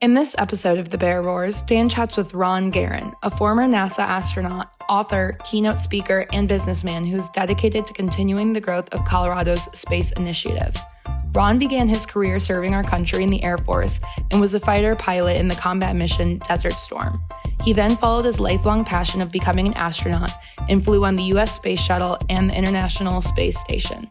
In this episode of The Bear Roars, Dan chats with Ron Garan, a former NASA astronaut, author, keynote speaker, and businessman who's dedicated to continuing the growth of Colorado's space initiative. Ron began his career serving our country in the Air Force and was a fighter pilot in the combat mission Desert Storm. He then followed his lifelong passion of becoming an astronaut and flew on the U.S. Space Shuttle and the International Space Station.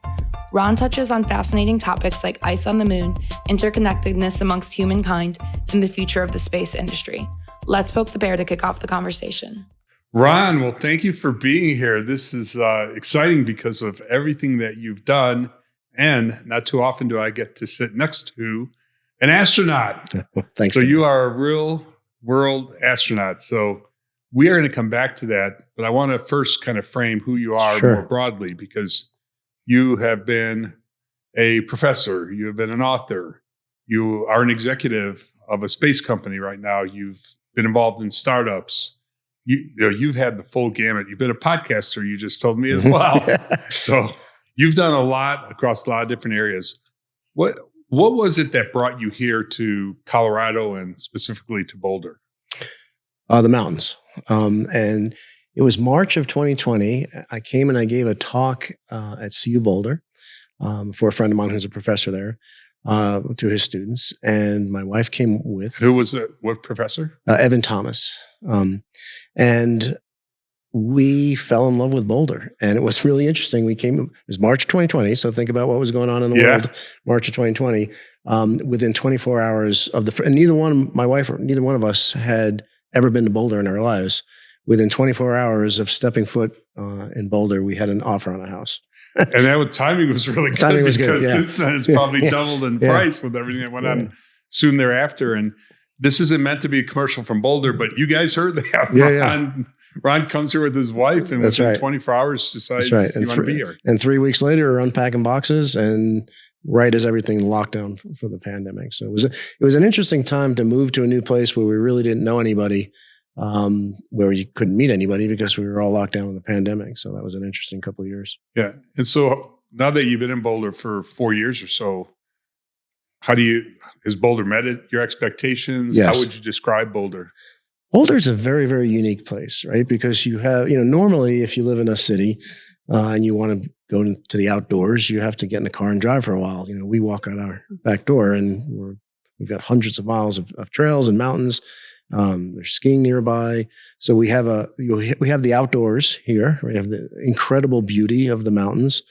Ron touches on fascinating topics like ice on the moon, interconnectedness amongst humankind, and the future of the space industry. Let's poke the bear to kick off the conversation. Ron, well, thank you for being here. This is exciting because of everything that you've done. And not too often do I get to sit next to an astronaut. Thanks. So you are a real world astronaut. So we are going to come back to that. But I want to first kind of frame who you are more broadly, because you have been a professor, you have been an author, you are an executive of a space company right now. You've been involved in startups. You've had the full gamut. You've been a podcaster, you just told me as well. So you've done a lot across a lot of different areas. What was it that brought you here to Colorado and specifically to Boulder? The mountains. And it was March of 2020. I came and I gave a talk at CU Boulder for a friend of mine who's a professor there to his students. And my wife came with. Who was it? What professor? Evan Thomas. And we fell in love with Boulder. And it was really interesting. It was March 2020. So think about what was going on in the world, March of 2020. Within 24 hours of and neither one of us had ever been to Boulder in our lives. Within 24 hours of stepping foot in Boulder, we had an offer on a house. And that timing was really good because since then it's probably doubled in price with everything that went on soon thereafter. And this isn't meant to be a commercial from Boulder, but you guys heard that. Ron comes here with his wife and within 24 hours decides you want to be here. And 3 weeks later, we're unpacking boxes and right as everything locked down for the pandemic. So it was an interesting time to move to a new place where we really didn't know anybody. Where you couldn't meet anybody because we were all locked down in the pandemic. So that was an interesting couple of years. Yeah. And so now that you've been in Boulder for 4 years or so, has Boulder met your expectations? Yes. How would you describe Boulder? Boulder is a very, very unique place, right? Because you have, normally if you live in a city and you want to go to the outdoors, you have to get in a car and drive for a while. We walk out our back door and we've got hundreds of miles of trails and mountains. There's skiing nearby. So we have the outdoors here. We have the incredible beauty of the mountains.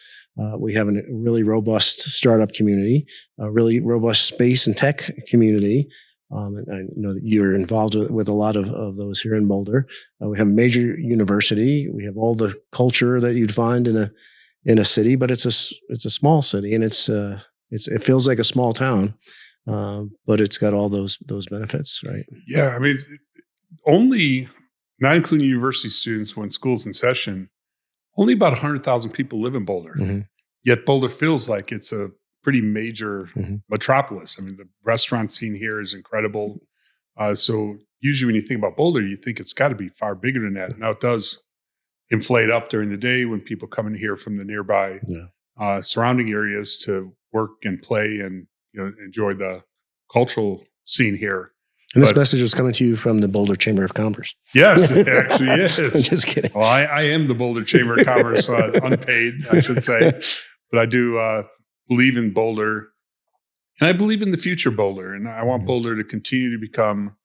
We have a really robust startup community, a really robust space and tech community. And I know that you're involved with a lot of those here in Boulder. We have a major university. We have all the culture that you'd find in a city, but it's a small city, and it feels like a small town. But it's got all those benefits, right? Yeah, I mean, only, not including university students when school's in session, only about 100,000 people live in Boulder. Mm-hmm. Yet Boulder feels like it's a pretty major metropolis. I mean, the restaurant scene here is incredible. So usually when you think about Boulder, you think it's got to be far bigger than that. Now it does inflate up during the day when people come in here from the nearby surrounding areas to work and play and enjoy the cultural scene here. And this message is coming to you from the Boulder Chamber of Commerce. Yes, it actually is. I'm just kidding. Well, I am the Boulder Chamber of Commerce, unpaid, I should say. But I do believe in Boulder, and I believe in the future Boulder. And I want Boulder to continue to become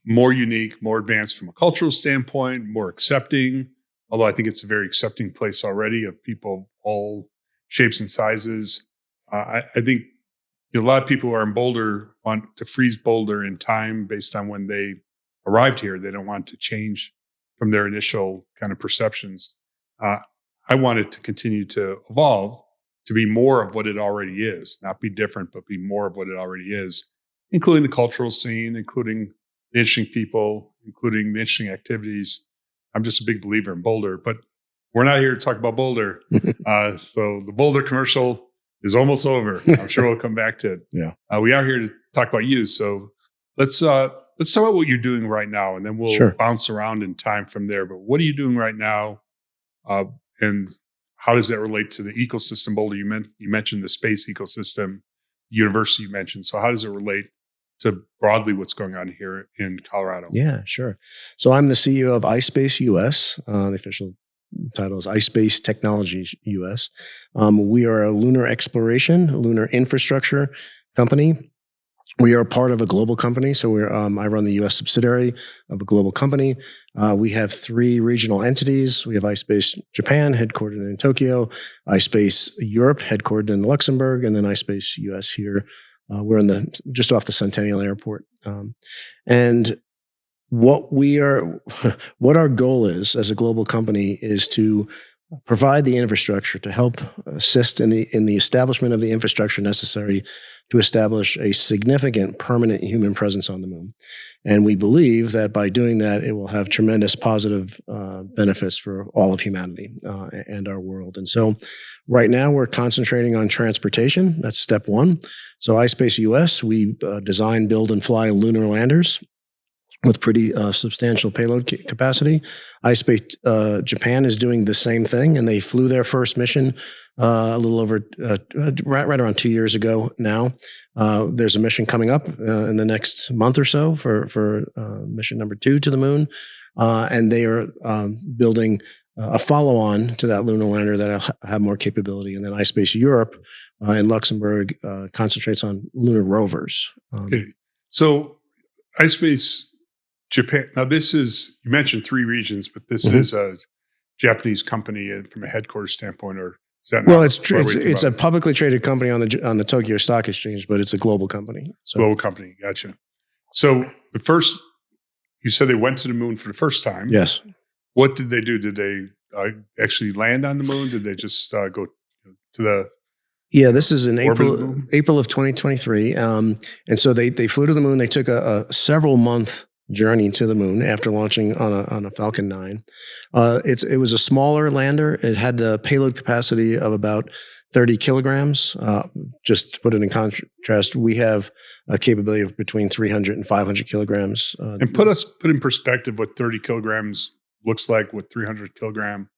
more unique, more advanced from a cultural standpoint, more accepting. Although I think it's a very accepting place already of people of all shapes and sizes. I think a lot of people who are in Boulder want to freeze Boulder in time based on when they arrived here. They don't want to change from their initial kind of perceptions. I want it to continue to evolve to be more of what it already is, not be different, but be more of what it already is, including the cultural scene, including the interesting people, including the interesting activities. I'm just a big believer in Boulder, but we're not here to talk about Boulder. So the Boulder commercial is almost over. I'm sure we'll come back to it. Yeah. We are here to talk about you. So let's talk about what you're doing right now, and then we'll bounce around in time from there. But what are you doing right now? And how does that relate to the ecosystem, Boulder? You mentioned the space ecosystem, the university you mentioned. So how does it relate to broadly what's going on here in Colorado. Yeah, sure. So I'm the CEO of iSpace US. The official title is iSpace Technologies US. We are a lunar exploration, lunar infrastructure company. We are part of a global company, so I run the U.S. subsidiary of a global company. We have 3 regional entities. We have iSpace Japan, headquartered in Tokyo, iSpace Europe, headquartered in Luxembourg, and then iSpace U.S. here. We're just off the Centennial Airport. And what our goal is as a global company is to provide the infrastructure to help assist in the establishment of the infrastructure necessary to establish a significant permanent human presence on the moon. And we believe that by doing that, it will have tremendous positive benefits for all of humanity and our world. And so right now we're concentrating on transportation. That's step 1. So iSpace US, we design, build, and fly lunar landers with pretty substantial payload capacity. iSpace Japan is doing the same thing, and they flew their first mission a little over, right around 2 years ago now. There's a mission coming up in the next month or so for mission number 2 to the moon. And they are building a follow-on to that lunar lander that will have more capability. And then iSpace Europe in Luxembourg concentrates on lunar rovers. Okay. So iSpace Japan. Now, you mentioned 3 regions, but this is a Japanese company from a headquarters standpoint, or is that not? Well, it's a publicly traded company on the Tokyo Stock Exchange, but it's a global company. So. Global company, gotcha. So you said they went to the moon for the first time. Yes. What did they do? Did they actually land on the moon? Did they just go to the? Yeah, this is in April of 2023, and so they flew to the moon. They took a several month journey to the moon after launching on a Falcon 9. It was a smaller lander. It had the payload capacity of about 30 kilograms. Just to put it in contrast, we have a capability of between 300 and 500 kilograms. And put in perspective what 30 kilograms looks like, what 300 kilogram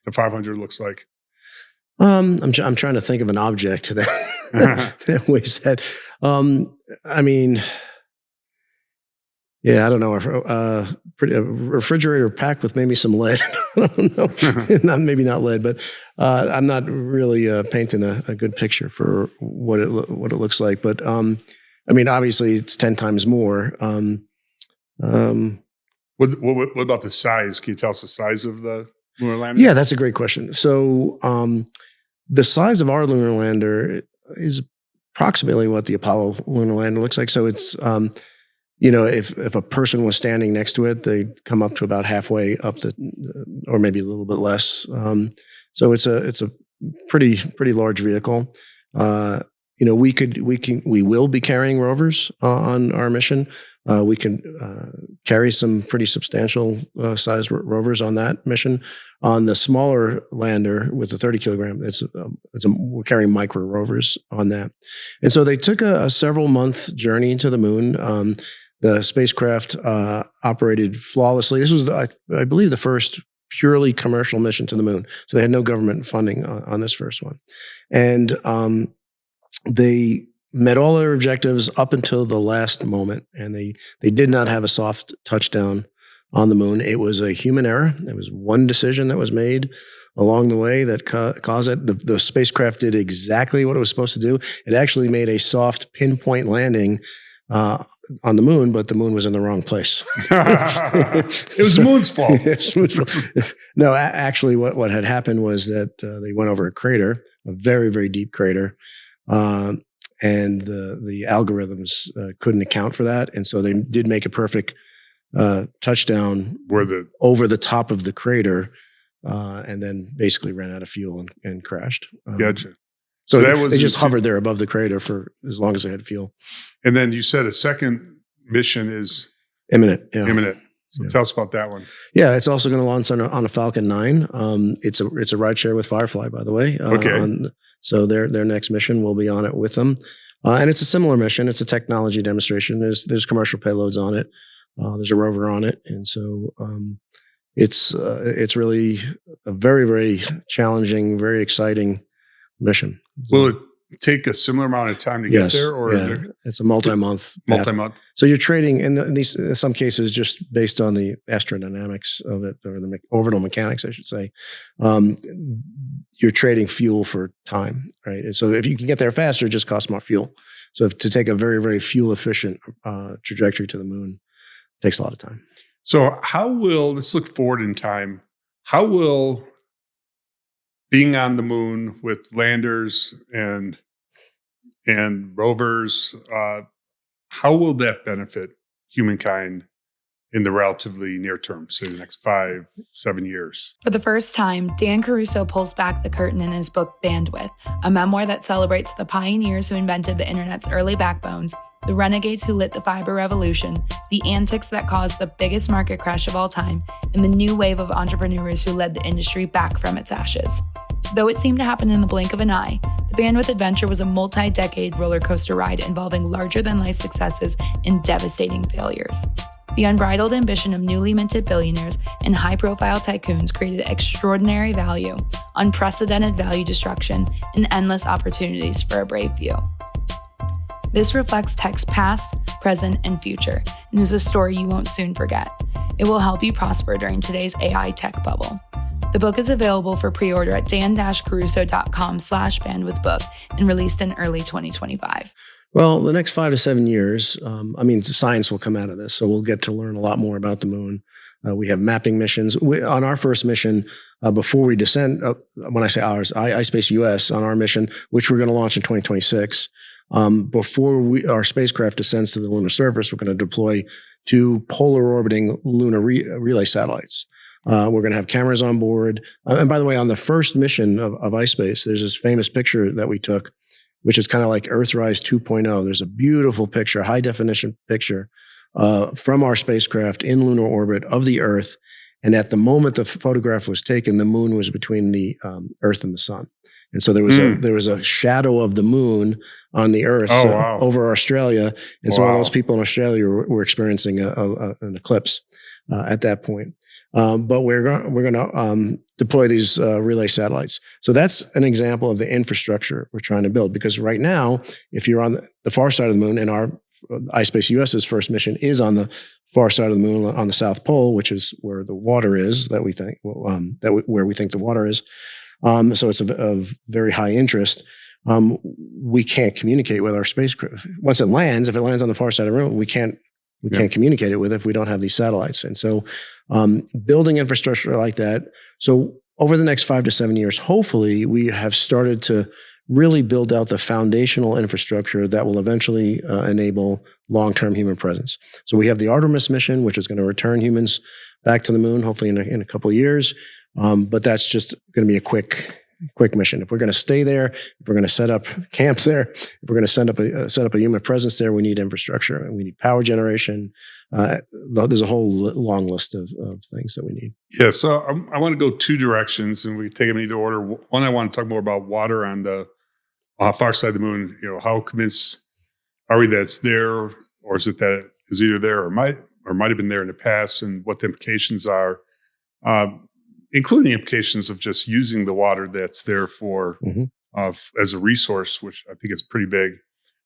to 500 looks like. I'm trying to think of an object that weighs that. I mean. Yeah, I don't know. A refrigerator packed with maybe some lead. I don't know. Maybe not lead, but I'm not really painting a good picture for what it looks like. But I mean, obviously, it's 10 times more. What about the size? Can you tell us the size of the lunar lander? Yeah, that's a great question. So the size of our lunar lander is approximately what the Apollo lunar lander looks like. So it's if a person was standing next to it, they'd come up to about halfway up or maybe a little bit less. So it's a pretty large vehicle. We will be carrying rovers on our mission. We can carry some pretty substantial size rovers on that mission. On the smaller lander with the 30 kilogram, we're carrying micro rovers on that. And so they took a several month journey to the moon. The spacecraft operated flawlessly. This was, I believe, the first purely commercial mission to the moon. So they had no government funding on this first one. And they met all their objectives up until the last moment. And they did not have a soft touchdown on the moon. It was a human error. There was one decision that was made along the way that caused it. The spacecraft did exactly what it was supposed to do. It actually made a soft pinpoint landing on the moon, but the moon was in the wrong place. It was the moon's fault. No, actually what had happened was that they went over a crater, a very, very deep crater, and the algorithms couldn't account for that. And so they did make a perfect touchdown over the top of the crater, and then basically ran out of fuel and crashed. Gotcha. So they just hovered there above the crater for as long as they had fuel. And then you said a second mission is imminent. Yeah. Imminent. So tell us about that one. Yeah, it's also going to launch on a Falcon 9. It's a ride share with Firefly, by the way. Okay. So their next mission will be on it with them, and it's a similar mission. It's a technology demonstration. There's commercial payloads on it. There's a rover on it, and so it's really a very, very challenging, very exciting mission. Will take a similar amount of time to get there, or it's a multi-month. Multi-month. So you're trading in these, in some cases, just based on the astrodynamics of it, or the orbital mechanics, I should say. You're trading fuel for time, right? And so if you can get there faster, it just costs more fuel. So to take a very, very fuel efficient trajectory to the moon takes a lot of time. So let's look forward in time. How will being on the moon with landers and rovers, how will that benefit humankind in the relatively near term, say the next 5-7 years? For the first time, Dan Caruso pulls back the curtain in his book Bandwidth, a memoir that celebrates the pioneers who invented the internet's early backbones, the renegades who lit the fiber revolution, the antics that caused the biggest market crash of all time, and the new wave of entrepreneurs who led the industry back from its ashes. Though it seemed to happen in the blink of an eye, the Bandwidth adventure was a multi-decade roller coaster ride involving larger-than-life successes and devastating failures. The unbridled ambition of newly minted billionaires and high-profile tycoons created extraordinary value, unprecedented value destruction, and endless opportunities for a brave few. This reflects tech's past, present, and future, and is a story you won't soon forget. It will help you prosper during today's AI tech bubble. The book is available for pre-order at dan-caruso.com/bandwidthbook and released in early 2025. Well, the next 5 to 7 years, science will come out of this. So we'll get to learn a lot more about the moon. We have mapping missions. On our first mission, before we descend, when I say ours, iSpace US, on our mission, which we're going to launch in 2026, before our spacecraft descends to the lunar surface, we're going to deploy 2 polar orbiting lunar relay satellites. We're going to have cameras on board. And by the way, on the first mission of iSpace, there's this famous picture that we took, which is kind of like Earthrise 2.0. There's a beautiful picture, high definition picture from our spacecraft in lunar orbit of the Earth. And at the moment the photograph was taken, the moon was between the Earth and the sun. And so there was a shadow of the moon on the Earth over Australia. And so all those people in Australia were experiencing an eclipse at that point. But we're going to deploy these relay satellites. So that's an example of the infrastructure we're trying to build. Because right now, if you're on the far side of the moon, and our iSpace US's first mission is on the far side of the moon on the South Pole, which is where the water is that we think where we think the water is. So it's of very high interest. We can't communicate with our spacecraft once it lands. If it lands on the far side of the moon, we can't communicate it with if we don't have these satellites. And so building infrastructure like that. So over the next 5 to 7 years, hopefully we have started to really build out the foundational infrastructure that will eventually enable long-term human presence. So we have the Artemis mission, which is going to return humans back to the moon, hopefully in a couple of years. But that's just going to be a quick mission. If we're going to stay there, if we're going to set up camp there, if we're going to set up a human presence there, we need infrastructure and we need power generation. There's a whole long list of things that we need. Yeah, so I want to go 2 directions, and we take them in either order. One, I want to talk more about water on the far side of the moon. How convinced are we that it's there, or is it that it is either there or might have been there in the past, and what the implications are. Including implications of just using the water that's there for as a resource, which I think is pretty big.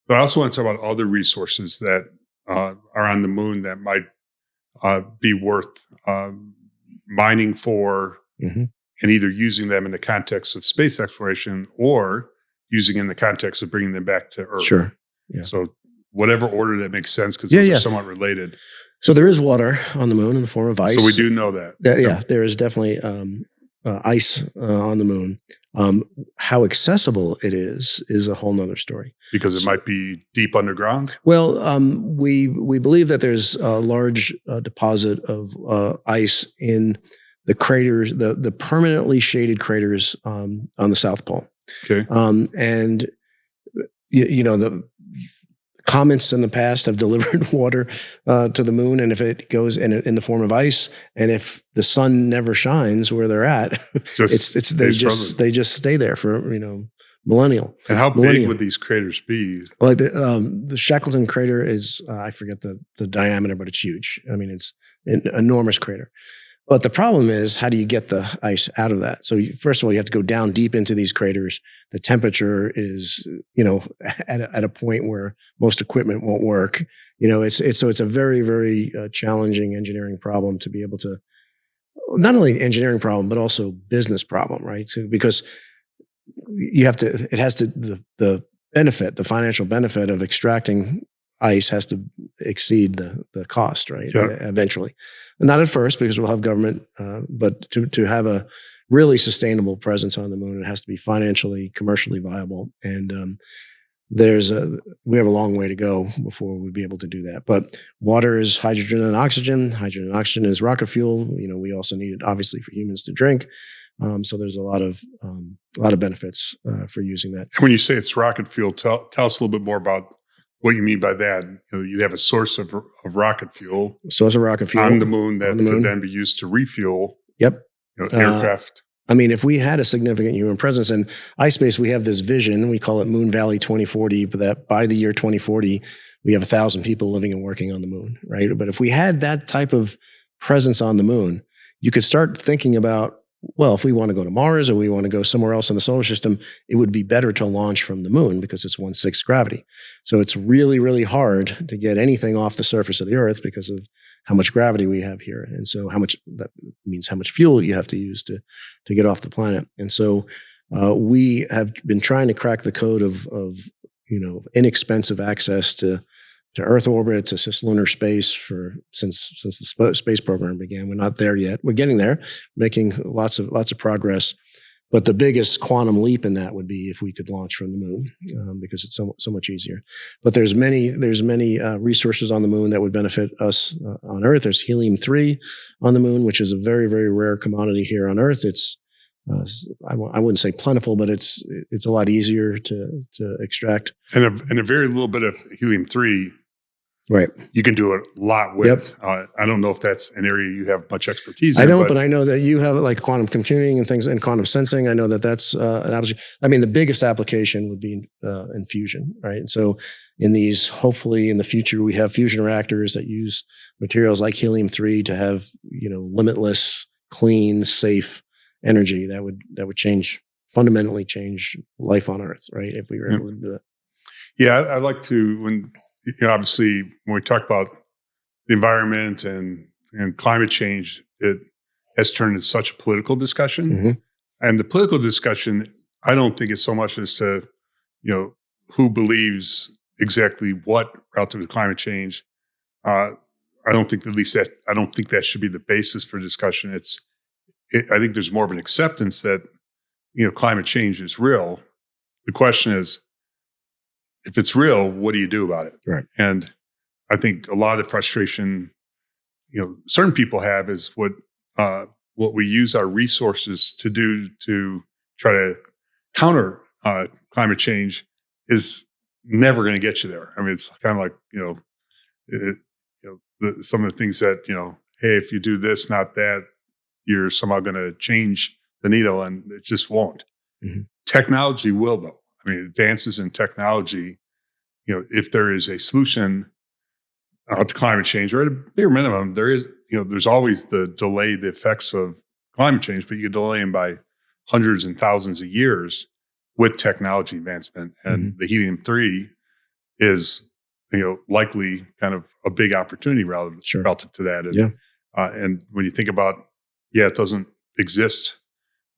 But I also want to talk about other resources that are on the moon that might be worth mining for, and either using them in the context of space exploration or using in the context of bringing them back to Earth. Sure. Yeah. So whatever order that makes sense, because those are somewhat related. So there is water on the moon in the form of ice. So we do know that. There is definitely ice on the moon. How accessible it is a whole nother story. Because it might be deep underground? Well, we believe that there's a large deposit of ice in the craters, the permanently shaded craters on the South Pole. Okay. And the comets in the past have delivered water to the moon, and if it goes in the form of ice, and if the sun never shines where they're at, they just stay there for millennial. And how big would these craters be? Like the Shackleton crater is I forget the diameter, but it's huge. I mean, it's an enormous crater. But the problem is, how do you get the ice out of that? So first of all, you have to go down deep into these craters. The temperature is, at a point where most equipment won't work. It's a very, very challenging engineering problem to be able to, not only engineering problem, but also business problem, right? So because the benefit, the financial benefit of extracting ice has to exceed the cost, right? Yeah. Eventually. Not at first, because we'll have government, but to have a really sustainable presence on the moon, it has to be financially, commercially viable. And we have a long way to go before we'd be able to do that. But water is hydrogen and oxygen. Hydrogen and oxygen is rocket fuel. We also need it, obviously, for humans to drink. So there's a lot of benefits for using that. And when you say it's rocket fuel, tell us a little bit more about what you mean by that. You have a source of rocket fuel. Source of rocket fuel on the moon that could then be used to refuel. Yep. Aircraft. If we had a significant human presence in iSpace, we have this vision. We call it Moon Valley 2040, but that by the year 2040, we have 1,000 people living and working on the moon, right? But if we had that type of presence on the moon, you could start thinking about, well, if we want to go to Mars or we want to go somewhere else in the solar system, it would be better to launch from the moon because it's 1/6 gravity. So it's really, really hard to get anything off the surface of the Earth because of how much gravity we have here. And so that means how much fuel you have to use to get off the planet. And so we have been trying to crack the code of inexpensive access to Earth orbit, to cislunar space since the space program began. We're not there yet. We're getting there, making lots of progress. But the biggest quantum leap in that would be if we could launch from the moon, because it's so much easier. But there's many resources on the moon that would benefit us on Earth. There's helium-3 on the moon, which is a very, very rare commodity here on Earth. It's I wouldn't say plentiful, but it's a lot easier to extract. And a very little bit of helium-3. Right. You can do a lot with. Yep. I don't know if that's an area you have much expertise in. I don't, but I know that you have like quantum computing and things and quantum sensing. I know that that's an application. The biggest application would be in fusion, right? And so hopefully in the future, we have fusion reactors that use materials like helium-3 to have, limitless, clean, safe energy that would fundamentally change life on Earth, right? If we were able to do that. Yeah, I'd like to, obviously, when we talk about the environment and climate change, it has turned into such a political discussion. Mm-hmm. And the political discussion, I don't think it's so much as to, who believes exactly what relative to climate change. I don't think that should be the basis for discussion. I think there's more of an acceptance that, climate change is real. The question is, if it's real, what do you do about it? Right. And I think a lot of the frustration, certain people have is what we use our resources to do to try to counter climate change is never going to get you there. It's kind of like, some of the things that, hey, if you do this, not that, you're somehow going to change the needle, and it just won't. Mm-hmm. Technology will, though. Advances in technology, if there is a solution to climate change, or at a bigger minimum, there's always the effects of climate change, but you can delay them by hundreds and thousands of years with technology advancement. And Mm-hmm. the helium-3 is, likely kind of a big opportunity relative to that. And, and when you think about, it doesn't exist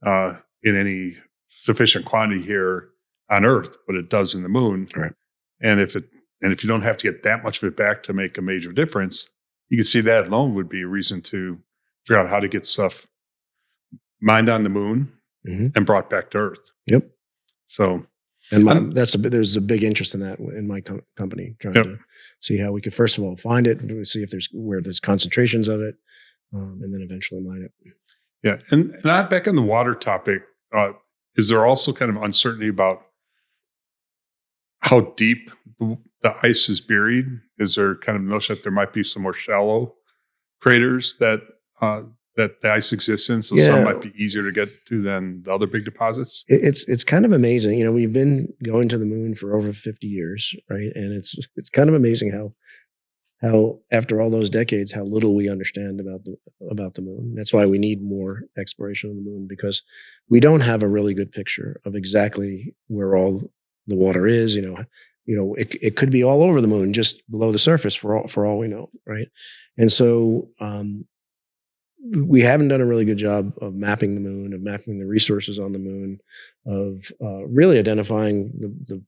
in any sufficient quantity here on Earth, but it does in the moon. Right. And if you don't have to get that much of it back to make a major difference, you can see that alone would be a reason to figure out how to get stuff mined on the moon Mm-hmm. and brought back to Earth. Yep. So, and there's a big interest in that in my company, trying to see how we could first of all find it, see if there's concentrations of it, and then eventually mine it. Yeah, and back on the water topic, is there also kind of uncertainty about how deep the ice is buried? Is there kind of notion that there might be some more shallow craters that the ice exists in, so some might be easier to get to than the other big deposits? It's kind of amazing. We've been going to the moon for over 50 years, right? And it's kind of amazing how how after all those decades, how little we understand about the moon. That's why we need more exploration of the moon, because we don't have a really good picture of exactly where all the water is. It could be all over the moon, just below the surface for all we know, right? And so we haven't done a really good job of mapping the moon, of mapping the resources on the moon, of really identifying the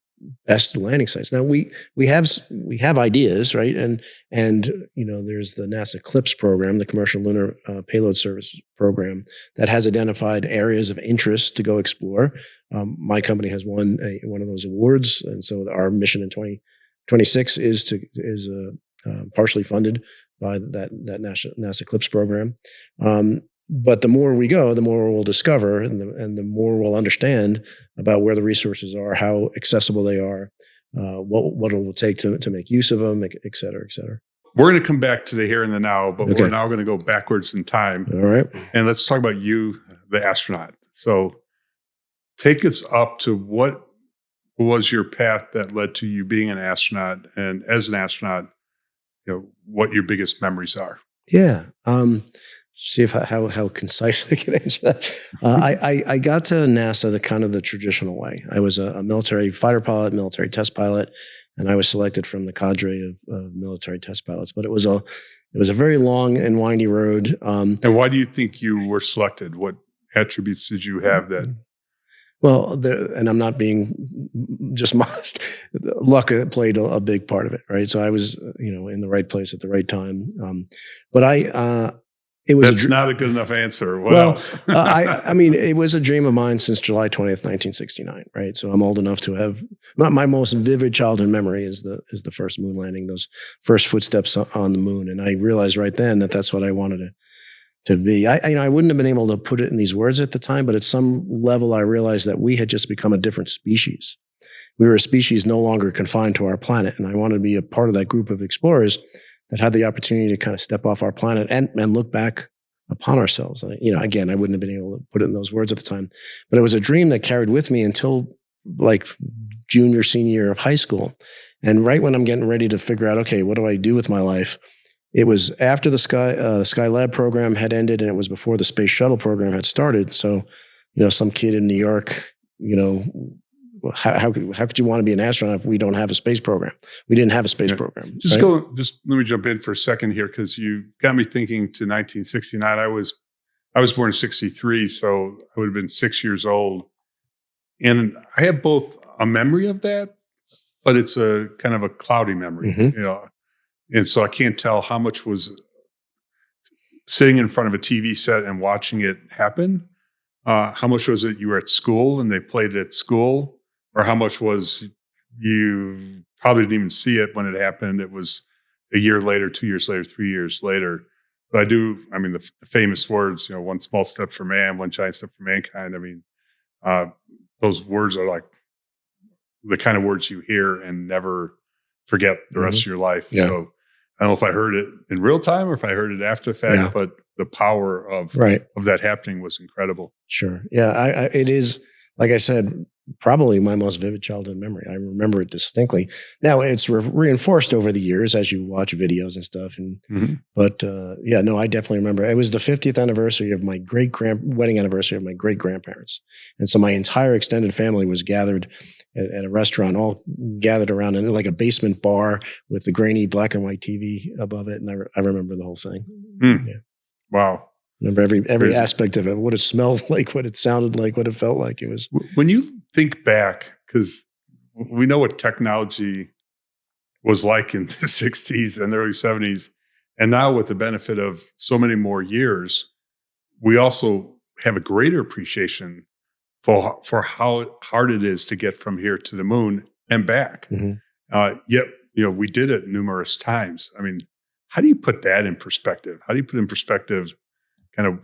best landing sites. Now we have ideas, right? And there's the NASA CLPS program, the Commercial Lunar Payload Service program, that has identified areas of interest to go explore. My company has won one of those awards, and so our mission in 2026 is partially funded by that NASA CLPS program. But the more we go, the more we'll discover, and the more we'll understand about where the resources are, how accessible they are, what it will take to make use of them, et cetera, et cetera. We're going to come back to the here and the now, but Okay. we're now going to go backwards in time. All right. And let's talk about you, the astronaut. So take us up to what was your path that led to you being an astronaut, and as an astronaut, what your biggest memories are. Yeah. See how concise I can answer that. I got to NASA the traditional way. I was a military fighter pilot, military test pilot, and I was selected from the cadre of military test pilots. But it was a very long and windy road. And why do you think you were selected? What attributes did you have that? Well, and I'm not being just modest. Luck played a big part of it, right? So I was, in the right place at the right time. But it was That's not a good enough answer. What well, else? I mean, it was a dream of mine since July 20th, 1969, right? So I'm old enough to have my most vivid childhood memory is the first moon landing, those first footsteps on the moon, and I realized right then that that's what I wanted to be. I wouldn't have been able to put it in these words at the time, but at some level, I realized that we had just become a different species. We were a species no longer confined to our planet, and I wanted to be a part of that group of explorers that had the opportunity to kind of step off our planet and look back upon ourselves. Again, I wouldn't have been able to put it in those words at the time, but it was a dream that carried with me until like junior, senior year of high school. And right when I'm getting ready to figure out, okay, what do I do with my life? It was after the Skylab program had ended, and it was before the Space Shuttle program had started. So, some kid in New York, how could you want to be an astronaut if we don't have a space program? We didn't have a space program. Just right? Just let me jump in for a second here, because you got me thinking to 1969. I was born in 63, so I would have been 6 years old. And I have both a memory of that, but it's a kind of a cloudy memory, Mm-hmm. And so I can't tell how much was sitting in front of a TV set and watching it happen. How much was it you were at school and they played it at school? Or how much was you probably didn't even see it when it happened? It was a year later, 2 years later, 3 years later. But the famous words, one small step for man, one giant step for mankind. Those words are like the kind of words you hear and never forget the rest of your life. Yeah. So I don't know if I heard it in real time or if I heard it after the fact, but the power of that happening was incredible. Sure. Yeah. It is, like I said, probably my most vivid childhood memory. I remember it distinctly. Now it's reinforced over the years as you watch videos and stuff. But I definitely remember. It was the 50th anniversary of my wedding anniversary of my great grandparents, and so my entire extended family was gathered at a restaurant, all gathered around in like a basement bar with the grainy black and white TV above it, and I remember the whole thing. Yeah. Wow. Remember every aspect of it, what it smelled like, what it sounded like, what it felt like. It was. When you think back, because we know what technology was like in the 60s and the early 70s, and now with the benefit of so many more years, we also have a greater appreciation for how hard it is to get from here to the moon and back. Yet, we did it numerous times. How do you put that in perspective? How do you put in perspective kind of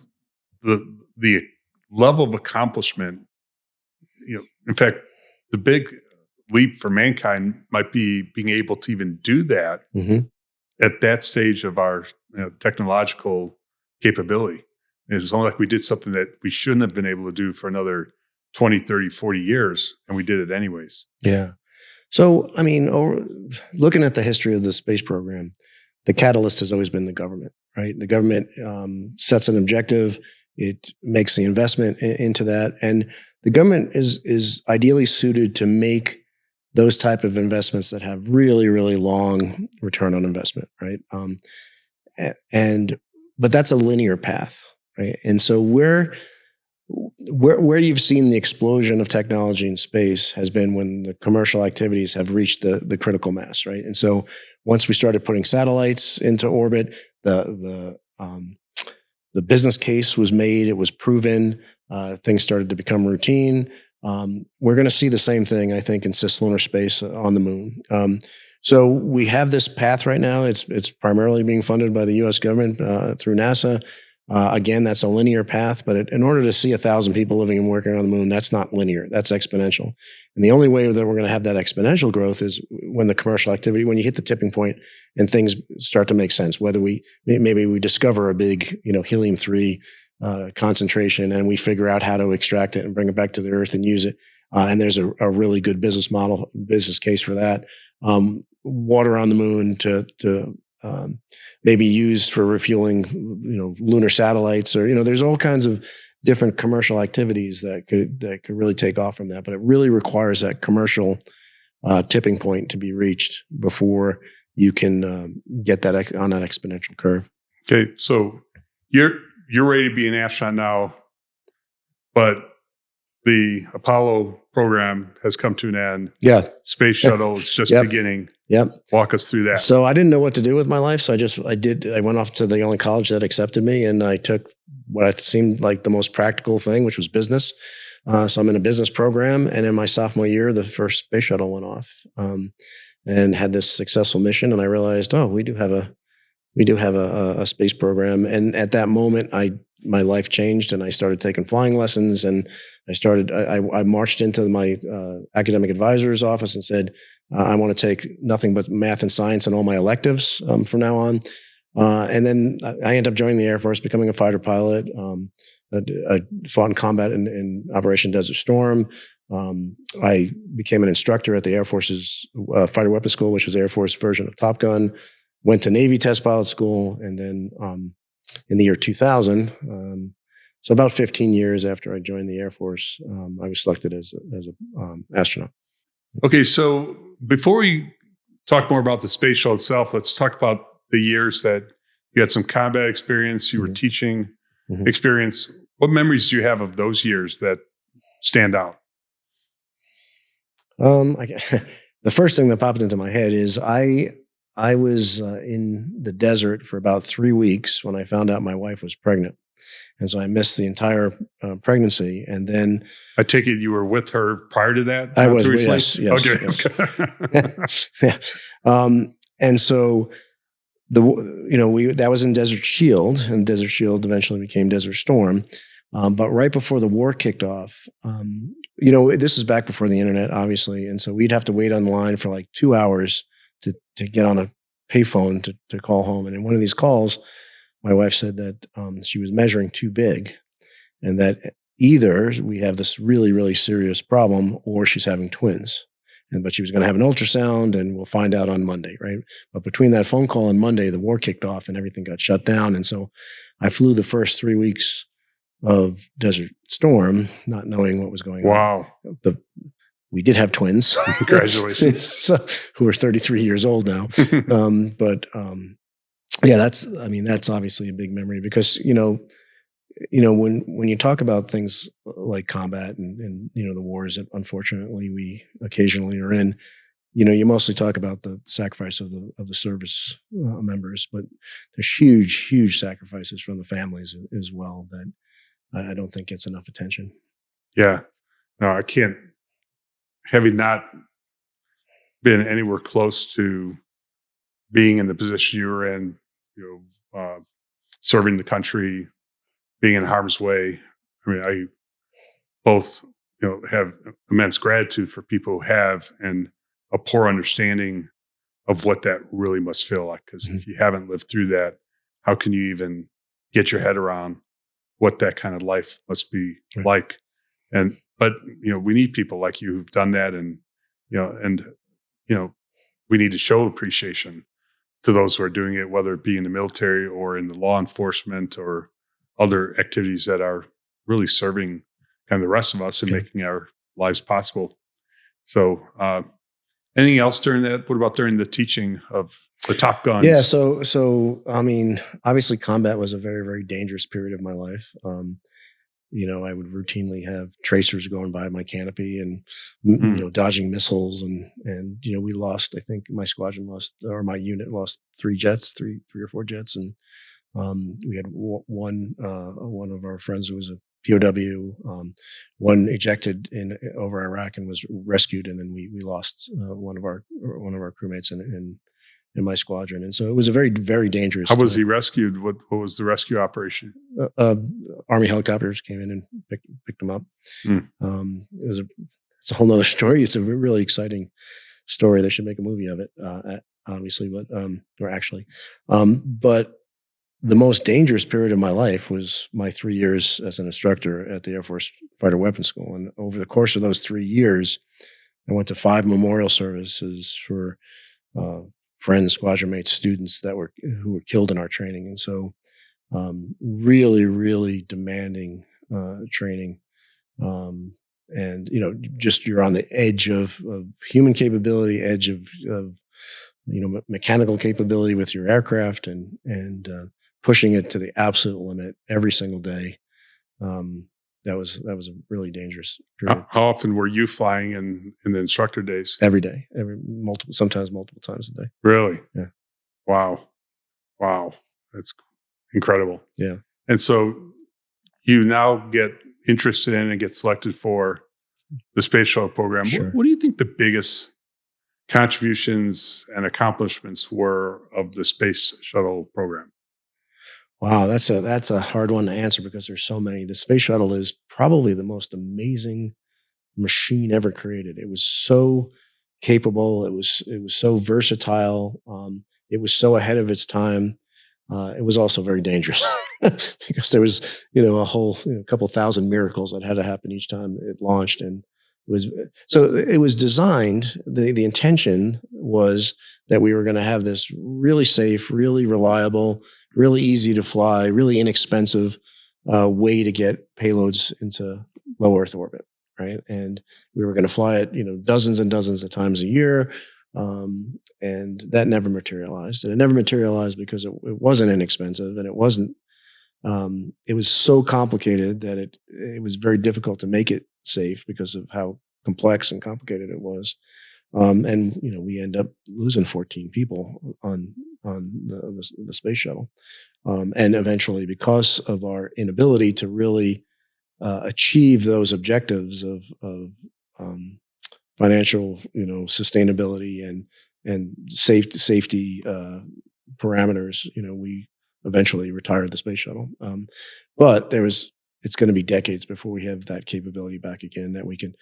the level of accomplishment? In fact, the big leap for mankind might be being able to even do that at that stage of our technological capability. It's only like we did something that we shouldn't have been able to do for another 20, 30, 40 years, and we did it anyways. Yeah. So, looking at the history of the space program, the catalyst has always been the government, right? The government sets an objective, it makes the investment into that, and the government is ideally suited to make those type of investments that have really, really long return on investment, right? But that's a linear path, right? And so where you've seen the explosion of technology in space has been when the commercial activities have reached the critical mass, right? And so once we started putting satellites into orbit, the business case was made, it was proven, things started to become routine. We're going to see the same thing, I think, in cislunar space on the moon. So we have this path right now. It's primarily being funded by the U.S. government through NASA. Again, that's a linear path, but in order to see 1,000 people living and working on the moon, that's not linear. That's exponential. And the only way that we're going to have that exponential growth is when the commercial activity, when you hit the tipping point and things start to make sense, whether maybe we discover a big, helium-3 concentration and we figure out how to extract it and bring it back to the Earth and use it. And there's a really good business case for that. Water on the moon to maybe used for refueling, lunar satellites, or there's all kinds of different commercial activities that could really take off from that. But it really requires that commercial tipping point to be reached before you can get that on that exponential curve. Okay, so you're ready to be an astronaut now, but the Apollo program has come to an end. Yeah. Space Shuttle is just beginning. Yep. Walk us through that. So I didn't know what to do with my life. So I went off to the only college that accepted me, and I took what seemed like the most practical thing, which was business. So I'm in a business program. And in my sophomore year, the first space shuttle went off and had this successful mission. And I realized, we do have a space program. And at that moment, my life changed, and I started taking flying lessons, and I marched into my academic advisor's office and said, I want to take nothing but math and science and all my electives from now on. And then I ended up joining the Air Force, becoming a fighter pilot. I fought in combat in Operation Desert Storm. I became an instructor at the Air Force's Fighter Weapons School, which was the Air Force version of Top Gun. Went to Navy Test Pilot School, and then in the year 2000, so about 15 years after I joined the Air Force, I was selected as an astronaut. Okay, so before we talk more about the space shuttle itself, let's talk about the years that you had some combat experience, you were teaching experience. What memories do you have of those years that stand out? The first thing that popped into my head is I was in the desert for about 3 weeks when I found out my wife was pregnant. And so I missed the entire pregnancy. And then I take it you were with her prior to that? I was, yes. Okay. Yes. Yeah. And so that was in Desert Shield, and Desert Shield eventually became Desert Storm. But right before the war kicked off, this is back before the internet, obviously. And so we'd have to wait online for like 2 hours to get on a payphone to call home. And in one of these calls, my wife said that she was measuring too big, and that either we have this really, really serious problem, or she's having twins. But she was going to have an ultrasound, and we'll find out on Monday, right? But between that phone call and Monday, the war kicked off and everything got shut down. And so I flew the first 3 weeks of Desert Storm, not knowing what was going on. Wow. We did have twins. Congratulations. Who are 33 years old now. Yeah, that's obviously a big memory, because, when you talk about things like combat and the wars that unfortunately we occasionally are in, you mostly talk about the sacrifice of the service members, but there's huge, huge sacrifices from the families as well that I don't think gets enough attention. Yeah. No, I can't. Having not been anywhere close to being in the position you were in, serving the country, being in harm's way. I mean, I both, have immense gratitude for people who have, and a poor understanding of what that really must feel like. Because if you haven't lived through that, how can you even get your head around what that kind of life must be like? But we need people like you who've done that, and we need to show appreciation to those who are doing it, whether it be in the military or in the law enforcement or other activities that are really serving kind of the rest of us and making our lives possible. So, anything else during that? What about during the teaching of the Top Guns? Yeah. So I mean, obviously, combat was a very, very dangerous period of my life. I would routinely have tracers going by my canopy and dodging missiles, and we lost. I think my squadron lost, or my unit lost three or four jets, and we had one of our friends who was a POW, one ejected over Iraq and was rescued, and then we lost one of our crewmates in my squadron, and so it was a very, very dangerous. How was he rescued? What was the rescue operation? Army helicopters came in and picked him up. It's a whole nother story. It's a really exciting story. They should make a movie of it, obviously, but the most dangerous period of my life was my 3 years as an instructor at the Air Force Fighter Weapons School. And over the course of those 3 years, I went to 5 memorial services for friends, squadron mates, students who were killed in our training. And so really, really demanding training. And, just you're on the edge of human capability, edge of mechanical capability with your aircraft and pushing it to the absolute limit every single day. That was a really dangerous period. How often were you flying in the instructor days? Every day, sometimes multiple times a day. Really? Yeah. Wow. That's incredible. Yeah. And so you now get interested in and get selected for the Space Shuttle program. Sure. What do you think the biggest contributions and accomplishments were of the Space Shuttle program? Wow, that's a hard one to answer because there's so many. The Space Shuttle is probably the most amazing machine ever created. It was so capable. It was so versatile. It was so ahead of its time. It was also very dangerous because there was a whole couple thousand miracles that had to happen each time it launched, and it was designed. The intention was that we were going to have this really safe, really reliable, really easy to fly, really inexpensive way to get payloads into low Earth orbit, right? And we were going to fly it, dozens and dozens of times a year, and that never materialized. And it never materialized because it wasn't inexpensive, and it wasn't. It was so complicated that it was very difficult to make it safe because of how complex and complicated it was. And we end up losing 14 people on the space shuttle, and eventually, because of our inability to really achieve those objectives of financial, sustainability and safety parameters, we eventually retired the space shuttle. But it's going to be decades before we have that capability back again, that we can,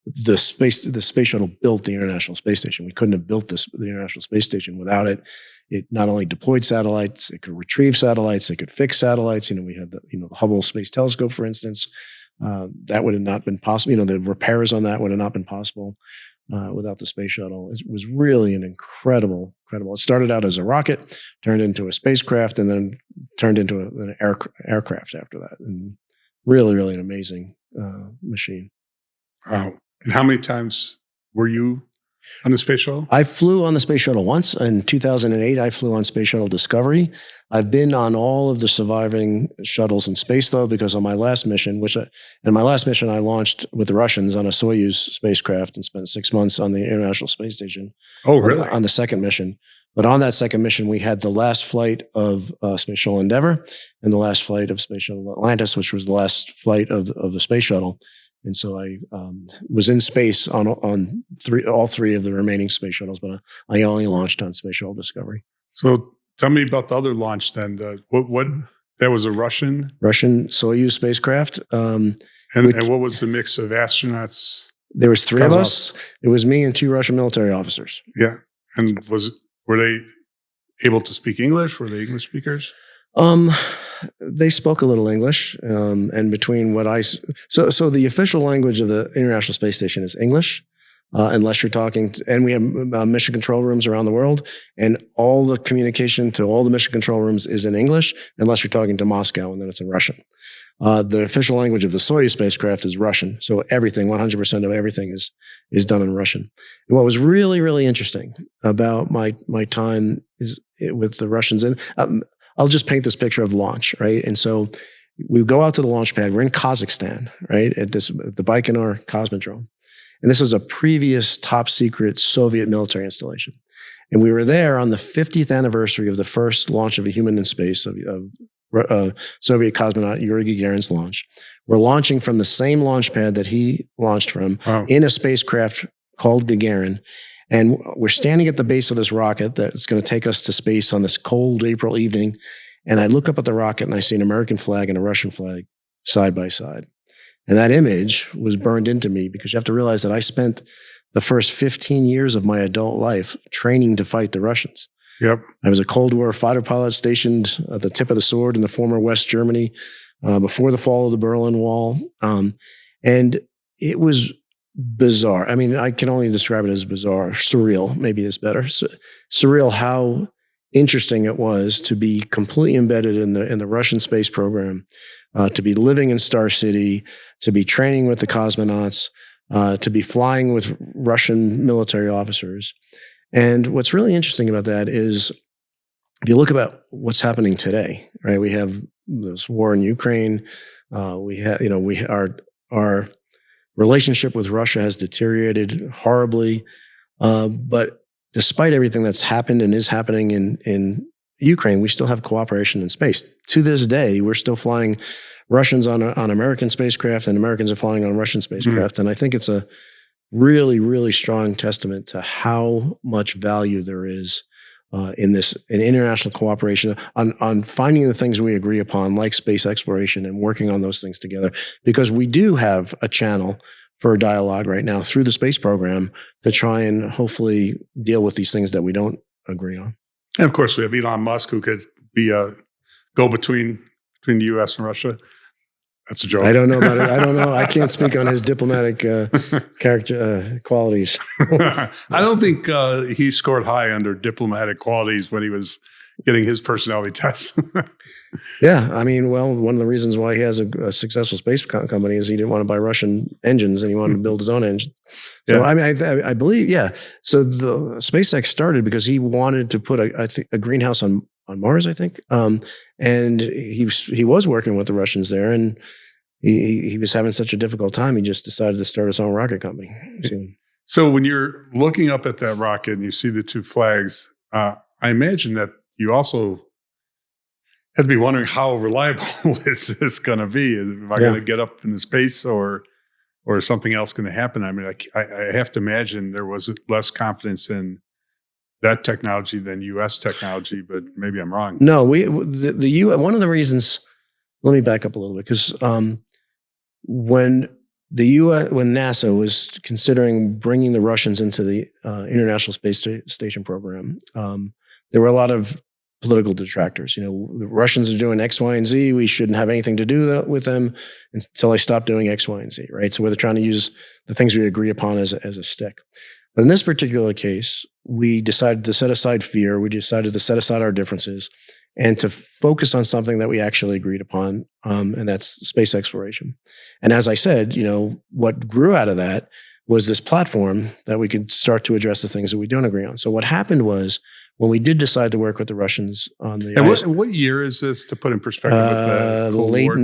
the space shuttle built the International Space Station. We couldn't have built the International Space Station without it. It not only deployed satellites, it could retrieve satellites, it could fix satellites. We had the Hubble Space Telescope, for instance. That would have not been possible. The repairs on that would have not been possible without the space shuttle. It was really an incredible. It started out as a rocket, turned into a spacecraft, and then turned into an aircraft after that. And really, really an amazing machine. Wow. And how many times were you on the space shuttle? I flew on the space shuttle once. In 2008, I flew on Space Shuttle Discovery. I've been on all of the surviving shuttles in space, though, because on my last mission, I launched with the Russians on a Soyuz spacecraft and spent 6 months on the International Space Station. Oh, really? On the second mission. But on that second mission, we had the last flight of Space Shuttle Endeavour and the last flight of Space Shuttle Atlantis, which was the last flight of the space shuttle. And so I was in space on all three of the remaining space shuttles, but I only launched on Space Shuttle Discovery. So tell me about the other launch then. What that was a Russian Soyuz spacecraft. And what was the mix of astronauts? There was 3 of us. It was me and 2 Russian military officers. Yeah. And were they able to speak English? Were they English speakers? They spoke a little English, and between so the official language of the International Space Station is English, unless you're talking and we have mission control rooms around the world, and all the communication to all the mission control rooms is in English, unless you're talking to Moscow, and then it's in Russian. The official language of the Soyuz spacecraft is Russian. So everything, 100% of everything is done in Russian. And what was really, really interesting about my time with the Russians, and I'll just paint this picture of launch, right? And so we go out to the launch pad. We're in Kazakhstan, right? At the Baikonur Cosmodrome. And this is a previous top secret Soviet military installation. And we were there on the 50th anniversary of the first launch of a human in space, of Soviet cosmonaut Yuri Gagarin's launch. We're launching from the same launch pad that he launched from in a spacecraft called Gagarin. And we're standing at the base of this rocket that's going to take us to space on this cold April evening. And I look up at the rocket and I see an American flag and a Russian flag side by side. And that image was burned into me, because you have to realize that I spent the first 15 years of my adult life training to fight the Russians. Yep. I was a Cold War fighter pilot stationed at the tip of the sword in the former West Germany before the fall of the Berlin Wall. And it was bizarre. I mean, I can only describe it as bizarre. Surreal, maybe is better. Surreal how interesting it was to be completely embedded in the Russian space program, to be living in Star City, to be training with the cosmonauts, to be flying with Russian military officers. And what's really interesting about that is, if you look about what's happening today, right? We have this war in Ukraine. Our relationship with Russia has deteriorated horribly. But despite everything that's happened and is happening in Ukraine, we still have cooperation in space. To this day, we're still flying Russians on American spacecraft, and Americans are flying on Russian spacecraft. And I think it's a really, really strong testament to how much value there is in international cooperation on finding the things we agree upon, like space exploration, and working on those things together. Because we do have a channel for a dialogue right now through the space program to try and hopefully deal with these things that we don't agree on. And of course, we have Elon Musk, who could be a go-between between the U.S. and Russia. That's a joke. I don't know about it. I don't know. I can't speak on his diplomatic character qualities. I don't think he scored high under diplomatic qualities when he was getting his personality test. Yeah. I mean, well, one of the reasons why he has a successful space company is he didn't want to buy Russian engines, and he wanted to build his own engine. So, I mean, I believe, yeah. So the SpaceX started because he wanted to put a greenhouse on Mars, I think. And he was working with the Russians there, and he was having such a difficult time, he just decided to start his own rocket company. So when you're looking up at that rocket and you see the two flags, I imagine that you also had to be wondering, how reliable is this going to be? Am I going to get up in the space, or is something else going to happen? I mean, I have to imagine there was less confidence in that technology than U.S. technology, but maybe I'm wrong. No, the U.S. One of the reasons. Let me back up a little bit, because when NASA was considering bringing the Russians into the International Space Station program, there were a lot of political detractors. You know, the Russians are doing X, Y, and Z. We shouldn't have anything to do with them until they stop doing X, Y, and Z. Right. So they're trying to use the things we agree upon as a stick. But in this particular case, we decided to set aside fear. We decided to set aside our differences and to focus on something that we actually agreed upon, and that's space exploration. And as I said, you know, what grew out of that was this platform that we could start to address the things that we don't agree on. So what happened was, when we did decide to work with the Russians on the what year is this, to put in perspective with the Cold War?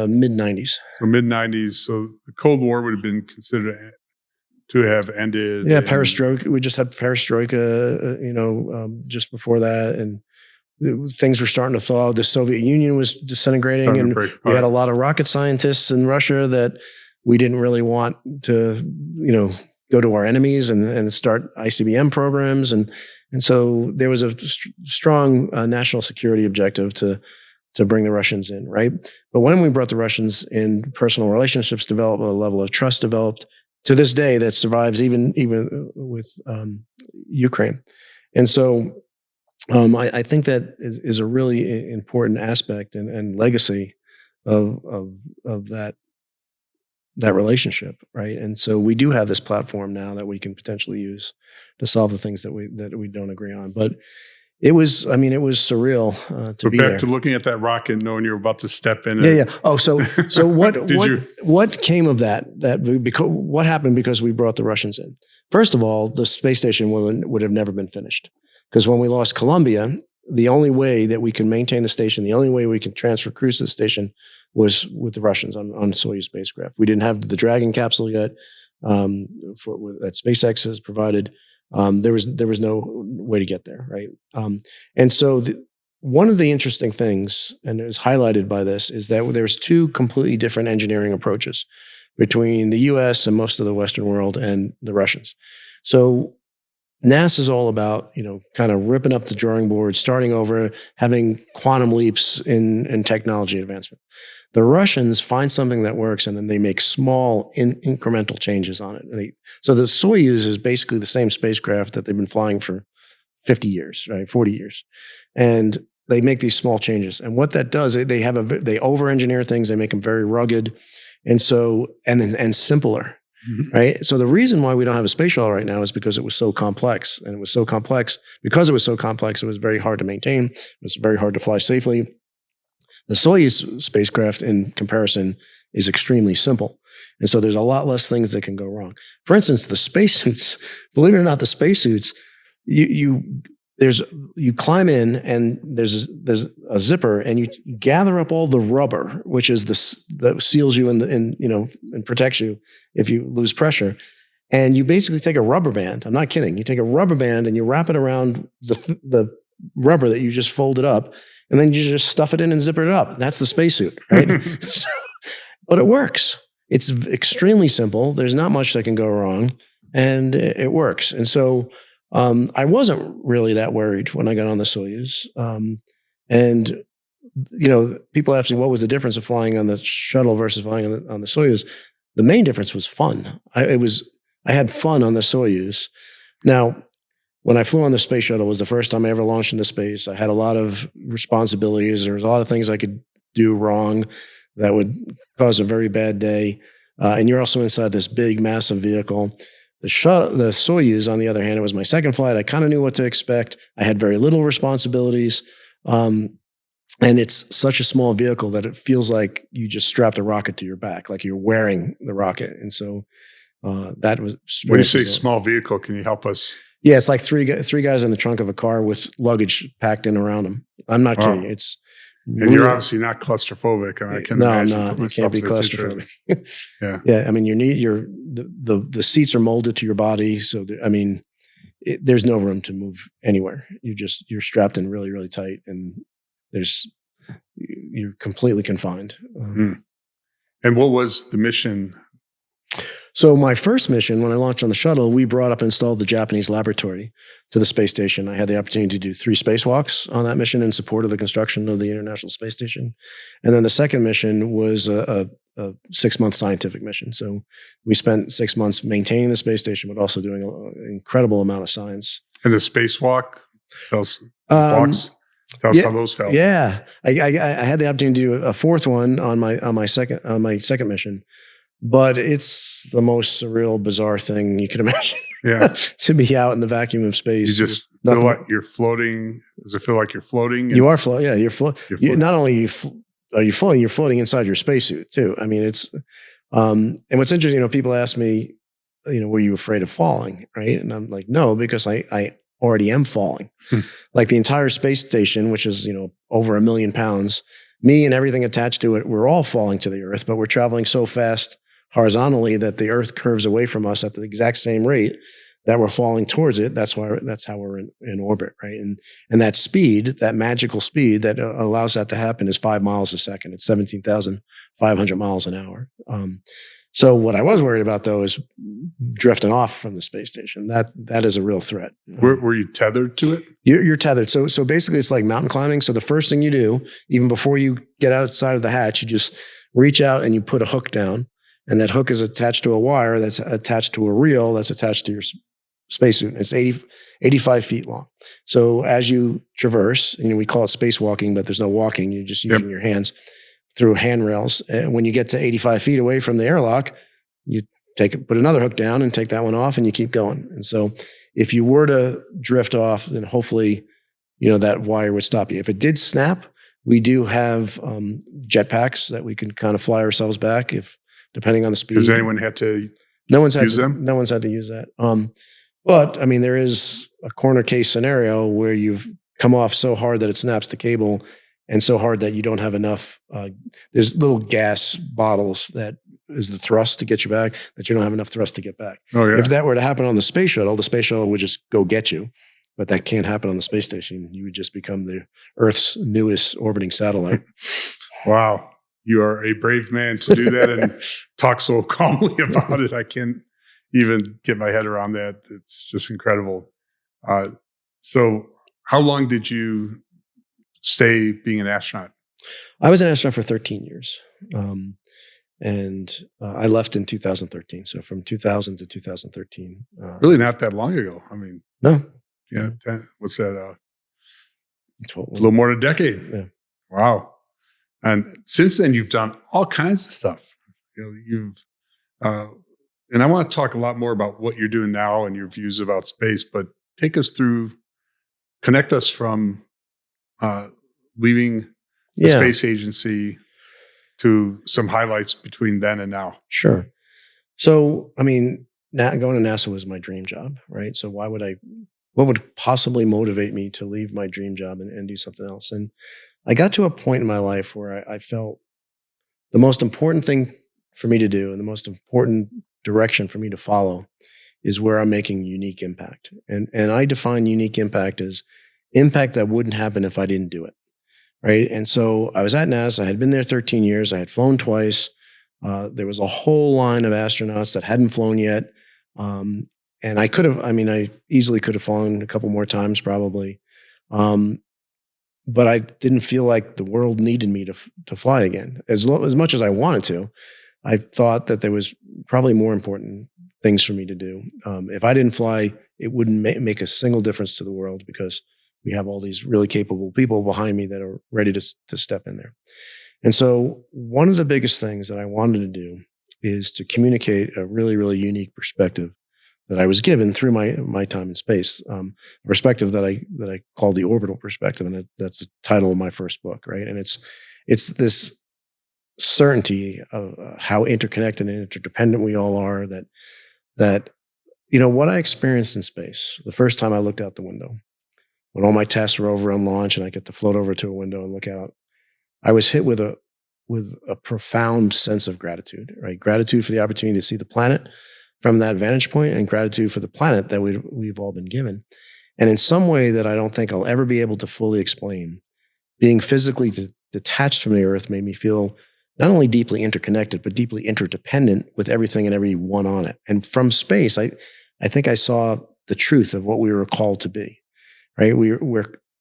Mid-90s. So mid-90s. So the Cold War would have been considered to have ended. Yeah, perestroika. We just had perestroika, just before that, and things were starting to thaw. The Soviet Union was disintegrating, and we had a lot of rocket scientists in Russia that we didn't really want to, go to our enemies and start ICBM programs. And so there was a strong national security objective to bring the Russians in, right? But when we brought the Russians in, personal relationships developed, a level of trust developed to this day that survives even with Ukraine. And so I think that is a really important aspect and legacy of that that relationship, right? And so we do have this platform now that we can potentially use to solve the things that we don't agree on. But it was surreal to be back there. to looking at that rocket, knowing you're about to step in. Yeah. Oh, so what you? What came of that? Because what happened because we brought the Russians in? First of all, the space station would have never been finished, because when we lost Columbia, the only way that we could maintain the station, the only way we could transfer crews to the station, was with the Russians on Soyuz spacecraft. We didn't have the Dragon capsule yet that SpaceX has provided. There was no way to get there, right? And so one of the interesting things, and it was highlighted by this, is that there's two completely different engineering approaches between the U.S. and most of the Western world and the Russians. So NASA is all about, kind of ripping up the drawing board, starting over, having quantum leaps in technology advancement. The Russians find something that works, and then they make small incremental changes on it. So the Soyuz is basically the same spacecraft that they've been flying for 50 years, right? 40 years. And they make these small changes. And what that does, they over-engineer things, they make them very rugged, and simpler. Mm-hmm. Right. So the reason why we don't have a space shuttle right now is because it was so complex. And it was so complex. Because it was so complex, it was very hard to maintain. It was very hard to fly safely. The Soyuz spacecraft, in comparison, is extremely simple. And so there's a lot less things that can go wrong. For instance, the spacesuits, believe it or not, the spacesuits, you climb in, and there's a zipper, and you gather up all the rubber, which is that seals you and protects you if you lose pressure. And you basically take a rubber band. I'm not kidding. You take a rubber band and you wrap it around the rubber that you just folded up, and then you just stuff it in and zipper it up. That's the spacesuit, right? But it works. It's extremely simple. There's not much that can go wrong, and it works. And so I wasn't really that worried when I got on the Soyuz. And people ask me, what was the difference of flying on the shuttle versus flying on the Soyuz? The main difference was fun. I had fun on the Soyuz. Now, when I flew on the space shuttle, it was the first time I ever launched into space. I had a lot of responsibilities. There was a lot of things I could do wrong that would cause a very bad day. And you're also inside this big, massive vehicle. The Soyuz, on the other hand, it was my second flight. I kind of knew what to expect. I had very little responsibilities. And it's such a small vehicle that it feels like you just strapped a rocket to your back, like you're wearing the rocket. And so that was... When you say small vehicle, can you help us? Yeah, it's like three guys in the trunk of a car with luggage packed in around them. I'm not kidding. It's and you're obviously not claustrophobic, and I can imagine. No, you can't be claustrophobic. Yeah. I mean, the seats are molded to your body, so there's no room to move anywhere. You're strapped in really, really tight, and you're completely confined. And what was the mission? So my first mission, when I launched on the shuttle, we brought up and installed the Japanese laboratory to the space station. I had the opportunity to do 3 spacewalks on that mission in support of the construction of the International Space Station. And then the second mission was a 6-month scientific mission. So we spent 6 months maintaining the space station, but also doing an incredible amount of science. And the spacewalk? Tell us how those felt. Yeah. I had the opportunity to do a 4th one on my second mission. But it's the most surreal, bizarre thing you can imagine. Yeah. To be out in the vacuum of space. You just feel like you're floating. Does it feel like you're floating? You are floating. Yeah, you're floating. Not only are you floating, you're floating inside your spacesuit too. I mean, it's and what's interesting, people ask me, were you afraid of falling? Right. And I'm like, no, because I already am falling. Like the entire space station, which is, over 1 million pounds, me and everything attached to it, we're all falling to the Earth, but we're traveling so fast horizontally that the Earth curves away from us at the exact same rate that we're falling towards it. That's how we're in orbit, right? And that speed, that magical speed that allows that to happen, is 5 miles a second. It's 17,500 miles an hour. So what I was worried about, though, is drifting off from the space station. That is a real threat. Were you tethered to it? You're tethered. So basically, it's like mountain climbing. So the first thing you do, even before you get outside of the hatch, you just reach out and you put a hook down. And that hook is attached to a wire that's attached to a reel that's attached to your spacesuit. It's 85 feet long. So as you traverse, we call it spacewalking, but there's no walking. You're just using your hands through handrails. And when you get to 85 feet away from the airlock, you put another hook down and take that one off, and you keep going. And so if you were to drift off, then hopefully, that wire would stop you. If it did snap, we do have jetpacks that we can kind of fly ourselves back depending on the speed. Has anyone had to use them? No one's had to use that. But I mean, there is a corner case scenario where you've come off so hard that it snaps the cable, and so hard that you don't have enough. There's little gas bottles that is the thrust to get you back, that you don't have enough thrust to get back. Oh, yeah. If that were to happen on the space shuttle would just go get you. But that can't happen on the space station. You would just become the Earth's newest orbiting satellite. Wow. You are a brave man to do that and talk so calmly about it. I can't even get my head around that. It's just incredible. So how long did you stay being an astronaut? I was an astronaut for 13 years. And I left in 2013. So from 2000 to 2013. Really not that long ago. I mean, no. Yeah. What's that? A little more than a decade. Yeah. Wow. And since then, you've done all kinds of stuff. And I want to talk a lot more about what you're doing now and your views about space, but connect us from leaving the space agency to some highlights between then and now. Sure. So, I mean, going to NASA was my dream job, right? So what would possibly motivate me to leave my dream job and do something else? And I got to a point in my life where I felt the most important thing for me to do and the most important direction for me to follow is where I'm making unique impact. And I define unique impact as impact that wouldn't happen if I didn't do it, right? And so I was at NASA. I had been there 13 years. I had flown twice. There was a whole line of astronauts that hadn't flown yet. And I easily could have flown a couple more times probably. But I didn't feel like the world needed me to fly again. As much as I wanted to, I thought that there was probably more important things for me to do. If I didn't fly, it wouldn't make a single difference to the world because we have all these really capable people behind me that are ready to step in there. And so one of the biggest things that I wanted to do is to communicate a really, really unique perspective that I was given through my time in space, a perspective that I call the Orbital Perspective, and that's the title of my first book, right? And it's this certainty of how interconnected and interdependent we all are. That what I experienced in space the first time I looked out the window, when all my tests were over on launch and I get to float over to a window and look out, I was hit with a profound sense of gratitude, right? Gratitude for the opportunity to see the planet from that vantage point, and gratitude for the planet that we've all been given. And in some way that I don't think I'll ever be able to fully explain, being physically detached from the Earth made me feel not only deeply interconnected, but deeply interdependent with everything and everyone on it. And from space, I think I saw the truth of what we were called to be, right?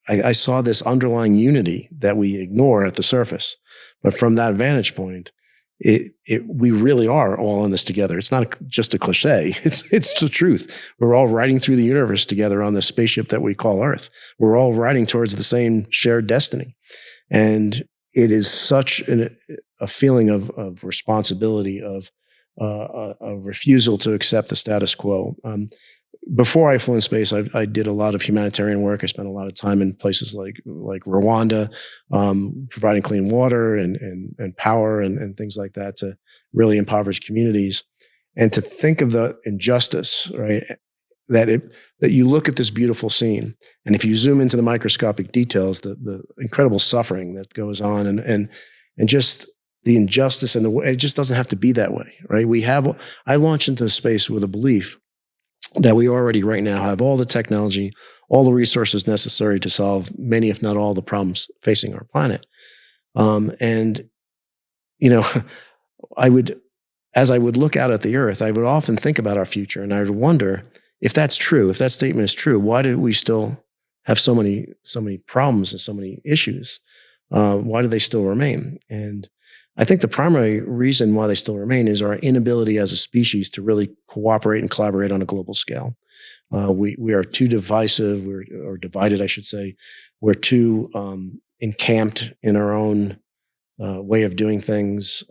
I saw this underlying unity that we ignore at the surface. But from that vantage point, we really are all in this together. It's not just a cliche. It's the truth. We're all riding through the universe together on this spaceship that we call Earth. We're all riding towards the same shared destiny. And it is such a feeling of responsibility, of a refusal to accept the status quo. Before I flew in space, I did a lot of humanitarian work. I spent a lot of time in places like Rwanda, providing clean water and power and things like that to really impoverished communities. And to think of the injustice, right? That you look at this beautiful scene, and if you zoom into the microscopic details, the incredible suffering that goes on, and just the injustice, and it just doesn't have to be that way, right? I launched into space with a belief that we already right now have all the technology, all the resources necessary to solve many, if not all, the problems facing our planet. As I would look out at the Earth, I would often think about our future, and I would wonder if that's true, if that statement is true, why do we still have so many problems and so many issues? Why do they still remain? And I think the primary reason why they still remain is our inability as a species to really cooperate and collaborate on a global scale. We are too divisive, or divided, I should say. We're too encamped in our own way of doing things.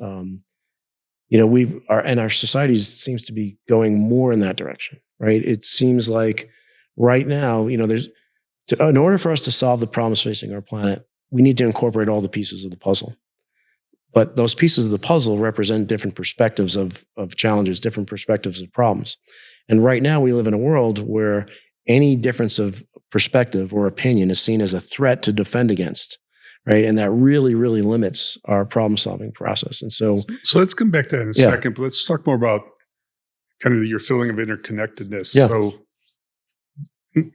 our society seems to be going more in that direction, right? It seems like right now, in order for us to solve the problems facing our planet, we need to incorporate all the pieces of the puzzle. But those pieces of the puzzle represent different perspectives of challenges, different perspectives of problems. And right now we live in a world where any difference of perspective or opinion is seen as a threat to defend against, right? And that really, really limits our problem-solving process. And so let's come back to that in a second, but let's talk more about kind of your feeling of interconnectedness. Yeah. So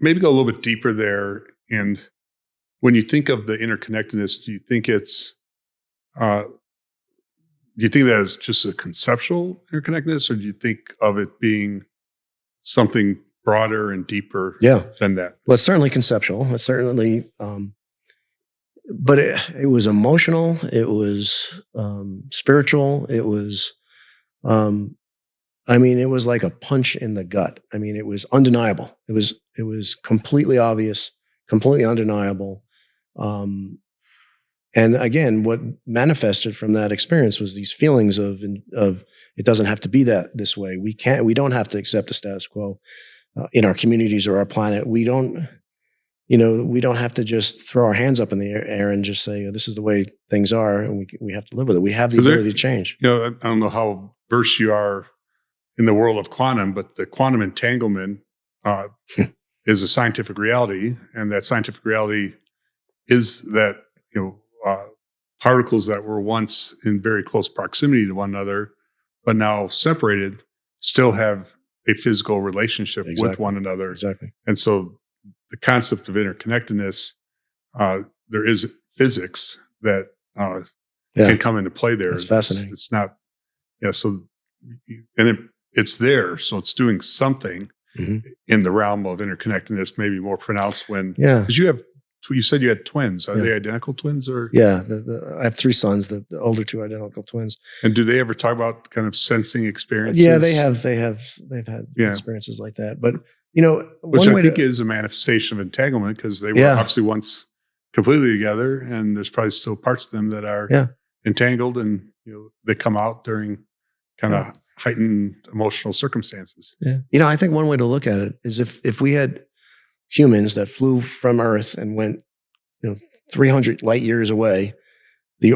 maybe go a little bit deeper there. And when you think of the interconnectedness, do you think that is just a conceptual interconnectedness, or do you think of it being something broader and deeper than that? Well, it's certainly conceptual. It's certainly, but it was emotional. It was spiritual. It was, it was like a punch in the gut. It was undeniable. It was completely obvious, completely undeniable. And again, what manifested from that experience was these feelings of it doesn't have to be this way. We don't have to accept the status quo in our communities or our planet. We don't have to just throw our hands up in the air and just say, this is the way things are, and we have to live with it. We have the ability to change. I don't know how versed you are in the world of quantum, but the quantum entanglement is a scientific reality, and that scientific reality is that particles that were once in very close proximity to one another, but now separated, still have a physical relationship with one another. Exactly. And so the concept of interconnectedness, there is physics that can come into play there. That's fascinating. It's not, it's there. So it's doing something in the realm of interconnectedness, maybe more pronounced because you said you had twins. Are they identical twins, or? Yeah, I have 3 sons. The older 2 identical twins. And do they ever talk about kind of sensing experiences? Yeah, they have. They've had experiences like that. But which I think is a manifestation of entanglement, because they were obviously once completely together, and there's probably still parts of them that are entangled, and they come out during kind of heightened emotional circumstances. Yeah, I think one way to look at it is if we had humans that flew from Earth and went 300 light years away, the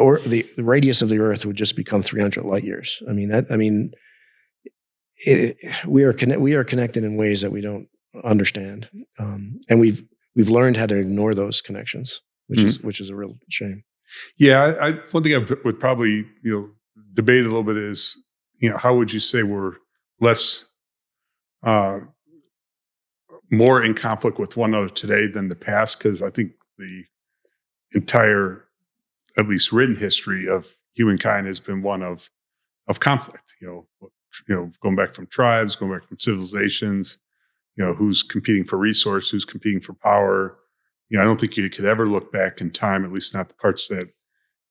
radius of the Earth would just become 300 light years. We are connected in ways that we don't understand, and we've learned how to ignore those connections, which is a real shame. Yeah, one thing I would probably debate a little bit is how would you say we're less more in conflict with one another today than the past? Because I think the entire, at least written history of humankind has been one of conflict. Going back from tribes, going back from civilizations. Who's competing for resource, who's competing for power. I don't think you could ever look back in time, at least not the parts that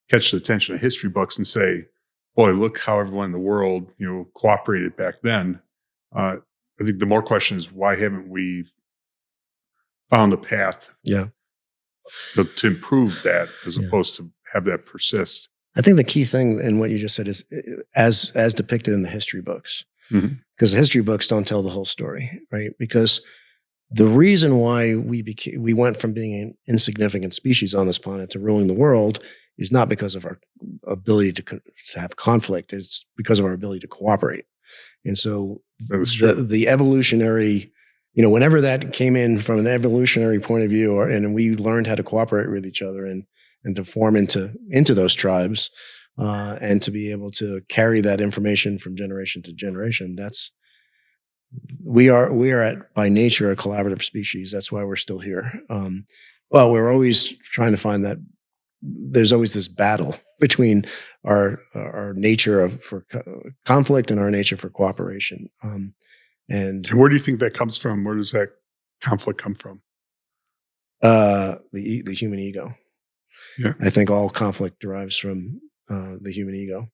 catch the attention of history books, and say, "Boy, look how everyone in the world cooperated back then." I think the more question is, why haven't we found a path to improve that, as opposed to have that persist? I think the key thing in what you just said is as depicted in the history books, because the history books don't tell the whole story, right? Because the reason why we went from being an insignificant species on this planet to ruling the world is not because of our ability to have conflict. It's because of our ability to cooperate. And so the evolutionary, whenever that came in from an evolutionary point of view, and we learned how to cooperate with each other and to form into those tribes, and to be able to carry that information from generation to generation, we are by nature a collaborative species. That's why we're still here. We're always trying to find that. There's always this battle between our nature for conflict and our nature for cooperation. And where do you think that comes from? Where does that conflict come from? The human ego. Yeah, I think all conflict derives from the human ego,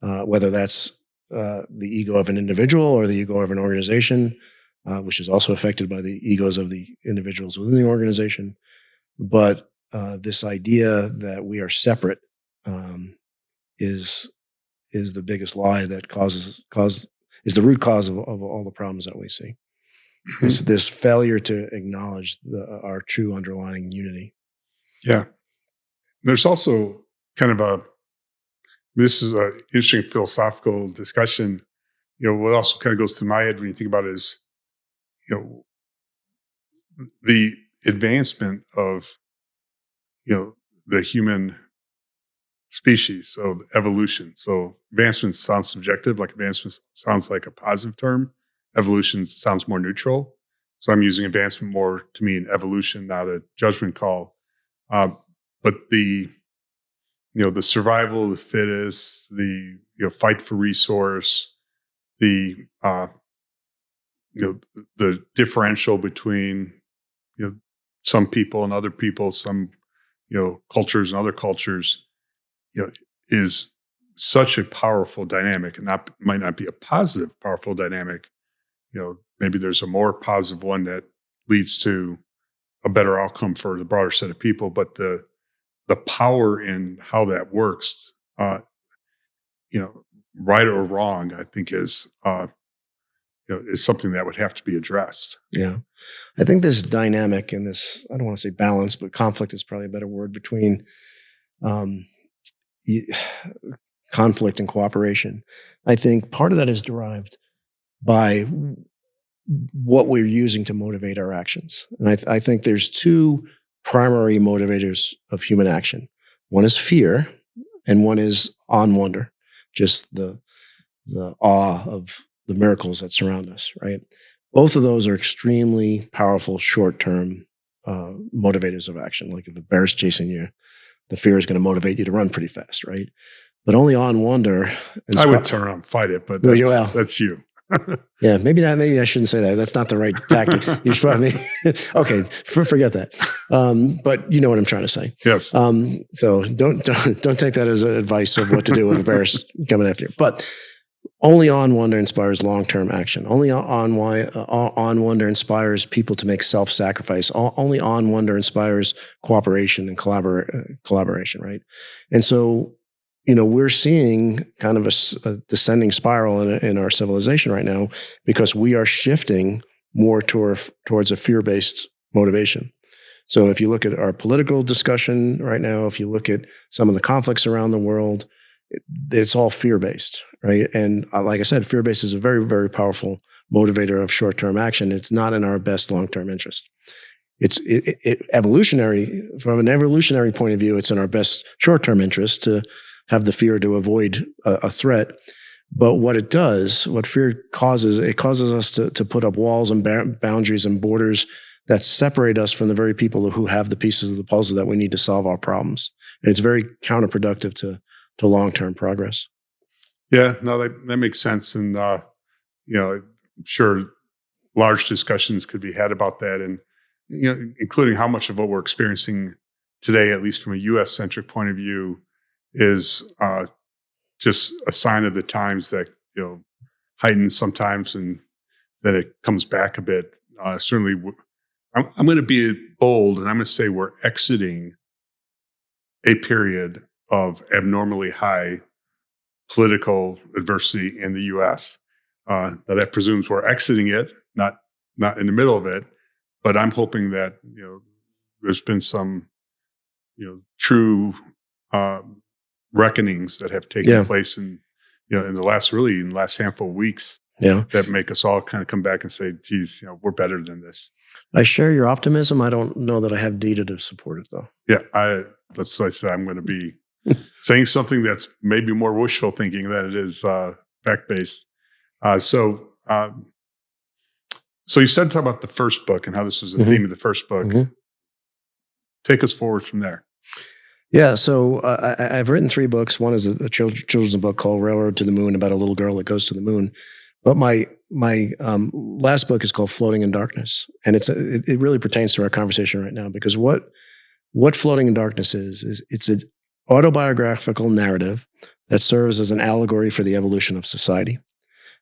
whether that's the ego of an individual or the ego of an organization, which is also affected by the egos of the individuals within the organization. But this idea that we are separate is is the biggest lie that is the root cause of all the problems that we see. This failure to acknowledge our true underlying unity. Yeah. There's also kind of this is an interesting philosophical discussion. What also kind of goes through my head when you think about it is, the advancement of, the human species, so evolution. So advancement sounds subjective, like advancement sounds like a positive term. Evolution sounds more neutral. So I'm using advancement more to mean evolution, not a judgment call. But the survival of the fittest, the fight for resource, the the differential between some people and other people, some cultures and other cultures, is such a powerful dynamic, and might not be a positive, powerful dynamic. Maybe there's a more positive one that leads to a better outcome for the broader set of people, but the power in how that works, right or wrong, I think is something that would have to be addressed. Yeah. I think this dynamic and this, I don't want to say balance, but conflict is probably a better word, between conflict and cooperation. I think part of that is derived by what we're using to motivate our actions. And I think there's two primary motivators of human action. One is fear, and one is on-wonder, just the awe of the miracles that surround us, right? Both of those are extremely powerful short-term motivators of action. Like if a bear is chasing you, the fear is going to motivate you to run pretty fast, right? But only on-wonder. I would turn around and fight it, but that's you. Yeah, maybe I shouldn't say that. That's not the right tactic. You should probably okay. Forget that. But you know what I'm trying to say. Yes. So don't take that as advice of what to do if a bear's coming after you. But only on-wonder inspires long-term action. Only on-wonder inspires people to make self-sacrifice. Only on-wonder inspires cooperation and collaboration. Right. And so, we're seeing kind of a descending spiral in our civilization right now, because we are shifting more towards a fear-based motivation. So if you look at our political discussion right now, if you look at some of the conflicts around the world, it's all fear-based, right? And like I said, fear-based is a very, very powerful motivator of short-term action. It's not in our best long-term interest. It's evolutionary, from an evolutionary point of view, it's in our best short-term interest to have the fear to avoid a threat. But what fear causes, it causes us to put up walls and boundaries and borders that separate us from the very people who have the pieces of the puzzle that we need to solve our problems. And it's very counterproductive to long-term progress. Yeah, no, that makes sense. And, I'm sure large discussions could be had about that, and, including how much of what we're experiencing today, at least from a U.S.-centric point of view, is just a sign of the times that, heightens sometimes, and then it comes back a bit. Certainly, I'm going to be bold, and I'm going to say we're exiting a period of abnormally high political adversity in the U.S. Now that presumes we're exiting it, not in the middle of it, but I'm hoping that there's been some true reckonings that have taken place in the last handful of weeks. Yeah, that make us all kind of come back and say, geez, we're better than this. I share your optimism. I don't know that I have data to support it, though. Yeah, that's what I said. I'm going to be saying something that's maybe more wishful thinking than it is fact-based. So you started talking about the first book and how this was the theme of the first book. Mm-hmm. Take us forward from there. Yeah, so I've written 3 books. One is a children's book called Railroad to the Moon, about a little girl that goes to the moon. But my last book is called Floating in Darkness, and it really pertains to our conversation right now, because what Floating in Darkness is it's an autobiographical narrative that serves as an allegory for the evolution of society.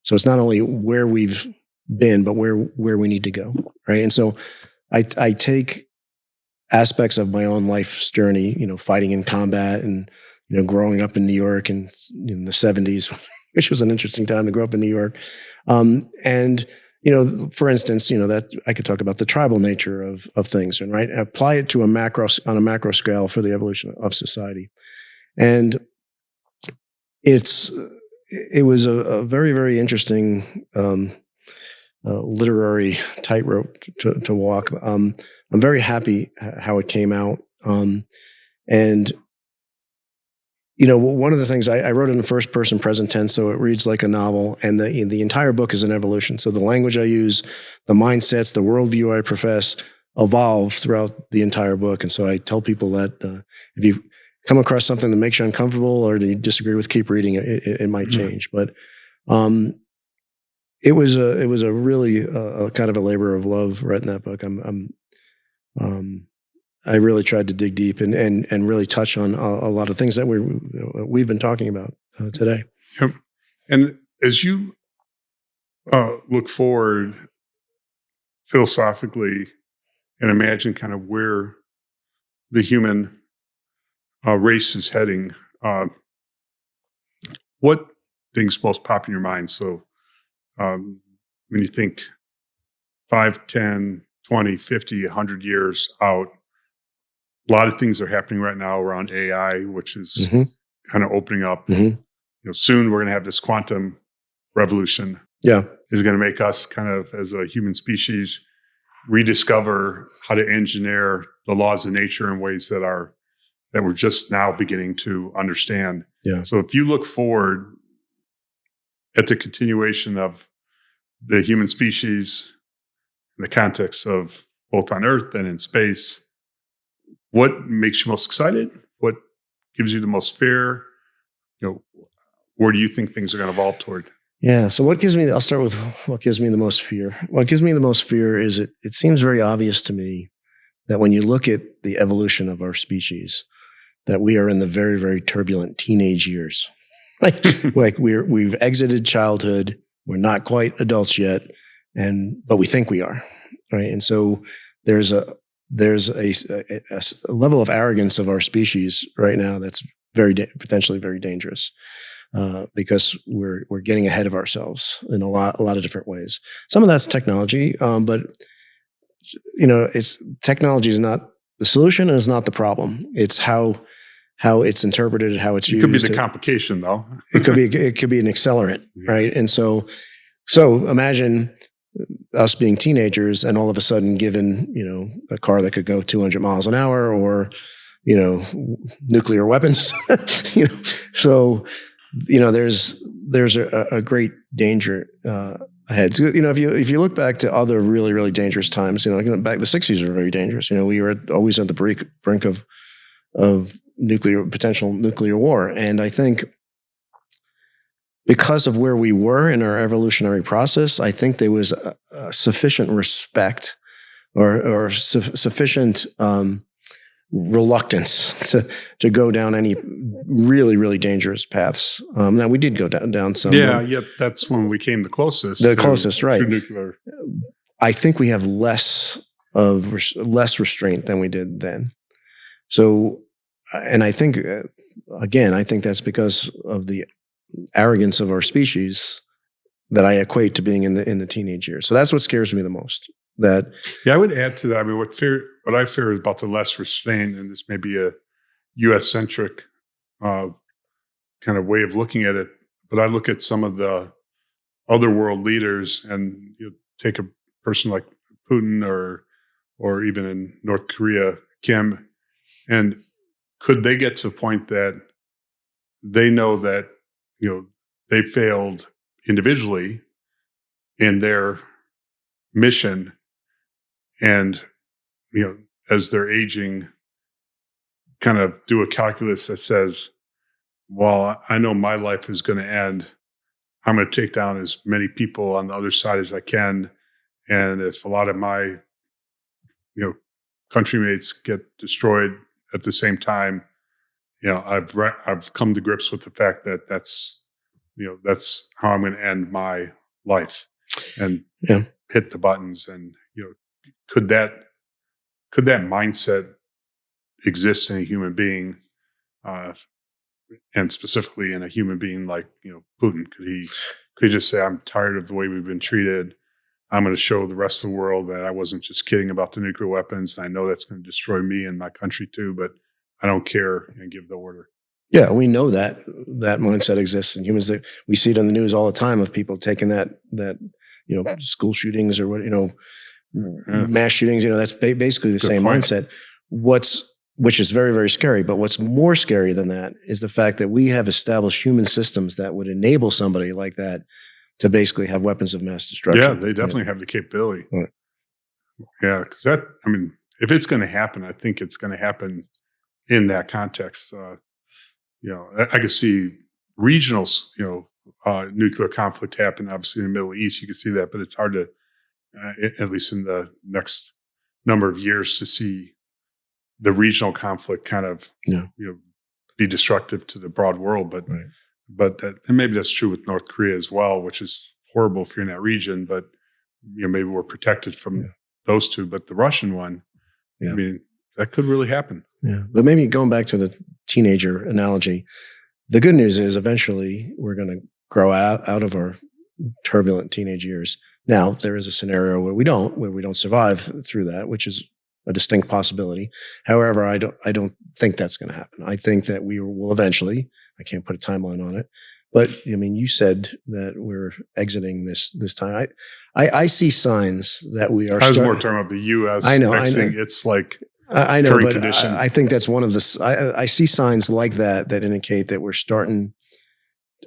So it's not only where we've been, but where we need to go, right? And so I take aspects of my own life's journey, fighting in combat and, growing up in New York in the 70s, which was an interesting time to grow up in New York. And, for instance, that I could talk about the tribal nature of things, and right, apply it to on a macro scale for the evolution of society. And it was a very, very interesting literary tightrope to walk. I'm very happy how it came out. And one of the things I wrote in the first person present tense, so it reads like a novel, and the entire book is an evolution. So the language I use, the mindsets, the worldview I profess evolve throughout the entire book. And so I tell people that if you come across something that makes you uncomfortable or that you disagree with, keep reading. It might change. But it was a really kind of a labor of love writing that book. I really tried to dig deep and really touch on a lot of things that we've been talking about today. Yep. And as you look forward philosophically and imagine kind of where the human race is heading, what things most pop in your mind? So when you think 5, 10, 20, 50, 100 years out, a lot of things are happening right now around AI, which is kind of opening up. Soon we're going to have this quantum revolution. Yeah. Is going to make us kind of, as a human species, rediscover how to engineer the laws of nature in ways that we're just now beginning to understand. Yeah. So if you look forward at the continuation of the human species in the context of both on Earth and in space, what makes you most excited? What gives you the most fear? Where do you think things are going to evolve toward? Yeah. So I'll start with what gives me the most fear. What gives me the most fear is it seems very obvious to me that when you look at the evolution of our species, that we are in the very, very turbulent teenage years. Like we've exited childhood. We're not quite adults yet, but we think we are, right? And so there's a level of arrogance of our species right now that's potentially very dangerous, because we're getting ahead of ourselves in a lot of different ways. Some of that's technology, but technology is not the solution and is not the problem. It's how it's interpreted, how it's used. It could be the complication, though. It could be an accelerant, right? And so imagine us being teenagers and all of a sudden given, a car that could go 200 miles an hour or, nuclear weapons, So, there's a great danger ahead. So, if you look back to other really, really dangerous times, back the 60s were very dangerous. We were always at the brink of potential nuclear war. And I think because of where we were in our evolutionary process, I think there was a sufficient respect or sufficient reluctance to go down any really, really dangerous paths. Now, we did go down some. Yeah, that's when we came the closest. Right. To nuclear. I think we have less restraint than we did then. So, and I think, again, that's because of the arrogance of our species that I equate to being in the teenage years. So that's what scares me the most. I would add to that. I mean, what I fear is about the less restraint, and this may be a U.S. centric kind of way of looking at it. But I look at some of the other world leaders, and you take a person like Putin or even in North Korea, Kim, and could they get to a point that they know that they failed individually in their mission, and as they're aging, kind of do a calculus that says, well, I know my life is going to end. I'm going to take down as many people on the other side as I can, and if a lot of my countrymates get destroyed at the same time, I've come to grips with the fact that that's how I'm going to end my life, and hit the buttons. And could that mindset exist in a human being? and specifically in a human being like Putin, could he just say, I'm tired of the way we've been treated. I'm going to show the rest of the world that I wasn't just kidding about the nuclear weapons. And I know that's going to destroy me and my country too, but I don't care, and give the order. Yeah, we know that mindset exists in humans. That we see it on the news all the time of people taking that school shootings or mass shootings. That's basically the same mindset. Which is very, very scary. But what's more scary than that is the fact that we have established human systems that would enable somebody like that to basically have weapons of mass destruction. Yeah, they definitely have the capability. Right. Yeah, because if it's going to happen, I think it's going to happen in that context. I could see regional, nuclear conflict happen. Obviously, in the Middle East, you could see that, but it's hard to, at least in the next number of years, to see the regional conflict kind of, be destructive to the broad world. But, and maybe that's true with North Korea as well, which is horrible if you're in that region. But maybe we're protected from those two. But the Russian one, I mean, that could really happen. Yeah, but maybe going back to the teenager analogy, the good news is eventually we're going to grow out of our turbulent teenage years. Now, there is a scenario where we don't survive through that, which is a distinct possibility. However, I don't think that's going to happen. I think that we will eventually. I can't put a timeline on it, but I mean, you said that we're exiting this time. I see signs that we are. I was more talking about the U.S. I know. It's like. I know, but I think that's one of the. I see signs like that indicate that we're starting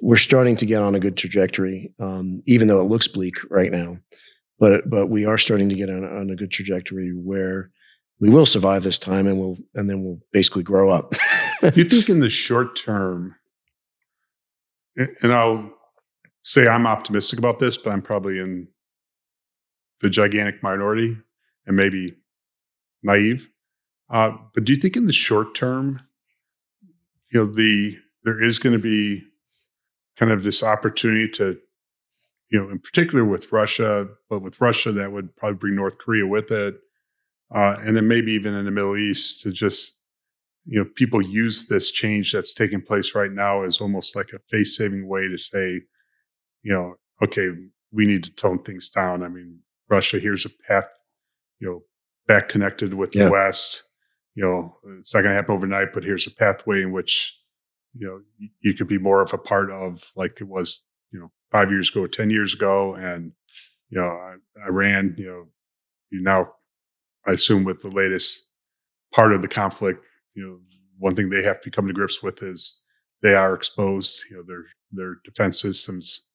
to get on a good trajectory, even though it looks bleak right now. But we are starting to get on a good trajectory where we will survive this time, and then we'll basically grow up. Do you think in the short term, and I'll say I'm optimistic about this, but I'm probably in the gigantic minority and maybe naive. But do you think in the short term, there is going to be kind of this opportunity to, in particular with Russia, but with Russia that would probably bring North Korea with it, and then maybe even in the Middle East to just, people use this change that's taking place right now as almost like a face-saving way to say, okay, we need to tone things down. I mean, Russia, here's a path, back connected with the West. It's not going to happen overnight, but here's a pathway in which, you could be more of a part of, like it was, 5 years ago, 10 years ago. And, Iran, now I assume with the latest part of the conflict, one thing they have to come to grips with is they are exposed. Their defense systems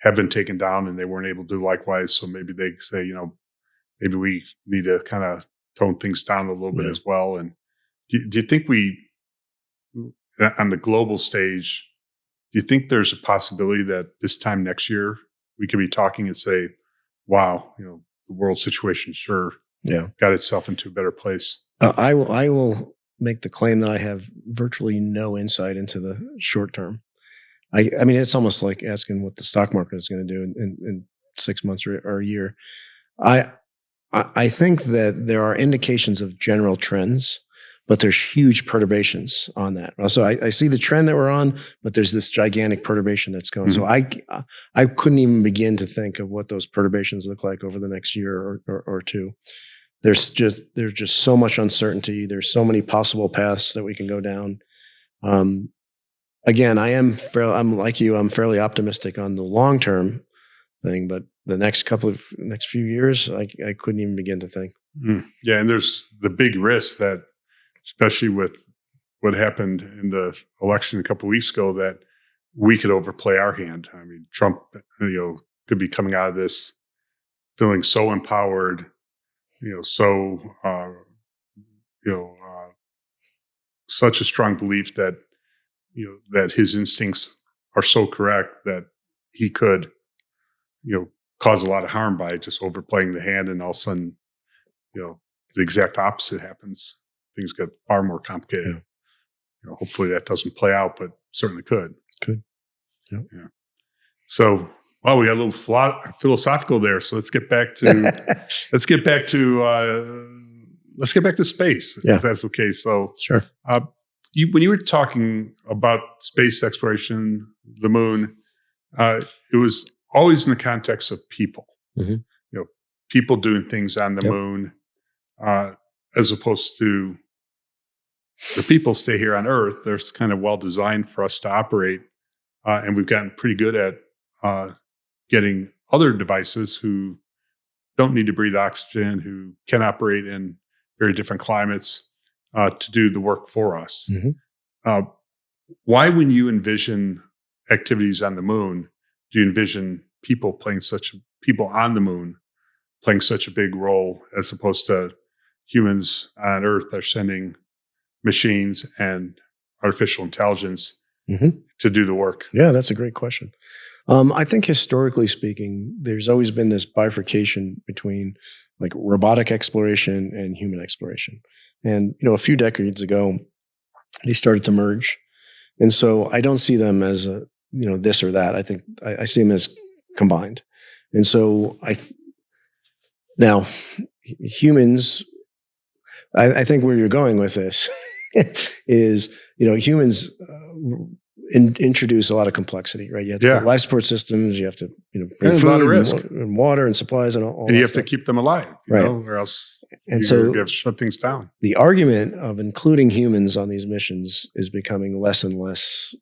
have been taken down and they weren't able to do likewise. So maybe they say, maybe we need to kind of tone things down a little bit as well. And do you think on the global stage, do you think there's a possibility that this time next year we could be talking and say, wow, the world situation sure got itself into a better place? I will make the claim that I have virtually no insight into the short term. I mean, it's almost like asking what the stock market is going to do in 6 months or a year. I think that there are indications of general trends, but there's huge perturbations on that. So I see the trend that we're on, but there's this gigantic perturbation that's going. Mm-hmm. So I couldn't even begin to think of what those perturbations look like over the next year or two. There's just so much uncertainty. There's so many possible paths that we can go down. Again, I'm like you. I'm fairly optimistic on the long term thing, but the next few years, I couldn't even begin to think. Yeah, and there's the big risk that, especially with what happened in the election a couple of weeks ago, that we could overplay our hand. I mean, Trump, could be coming out of this feeling so empowered, such a strong belief that, that his instincts are so correct that he could, cause a lot of harm by just overplaying the hand, and all of a sudden, the exact opposite happens. Things get far more complicated. Yeah. Hopefully that doesn't play out, but certainly could. Could. Yep. Yeah. So, well, we got a little philosophical there. So let's get back to let's get back to space. Yeah. If that's okay. So, sure. when you were talking about space exploration, the moon, it was always in the context of people. Mm-hmm. You know, people doing things on the moon, as opposed to the people stay here on Earth. They're kind of well designed for us to operate, and we've gotten pretty good at getting other devices who don't need to breathe oxygen, who can operate in very different climates, to do the work for us. Mm-hmm. Why, when you envision activities on the moon, do you envision people on the moon playing such a big role, as opposed to humans on Earth are sending machines and artificial intelligence to do the work? Yeah, that's a great question. I think historically speaking, there's always been this bifurcation between like robotic exploration and human exploration. And, a few decades ago, they started to merge. And so I don't see them as this or that. I think I see them as combined. And so now humans, I think where you're going with this is, humans introduce a lot of complexity, right? You have to put life support systems, you have to, bring food, a lot of risk, and water and supplies and all and you that have to keep them alive, right? Or else you have to shut things down. The argument of including humans on these missions is becoming less and less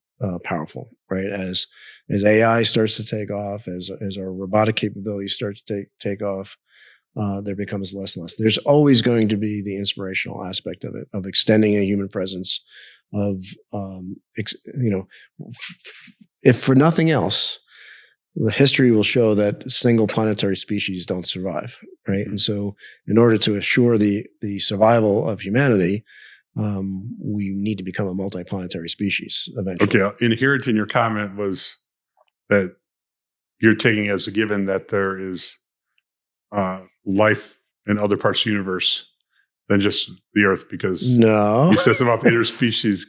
powerful, right? As AI starts to take off, as our robotic capabilities start to take off, there becomes less and less. There's always going to be the inspirational aspect of it, of extending a human presence, of if for nothing else, the history will show that single planetary species don't survive, right? And so, in order to assure the survival of humanity, we need to become a multi-planetary species eventually. Okay, inherent in your comment was that you're taking as a given that there is life in other parts of the universe than just the Earth, because he says about the interspecies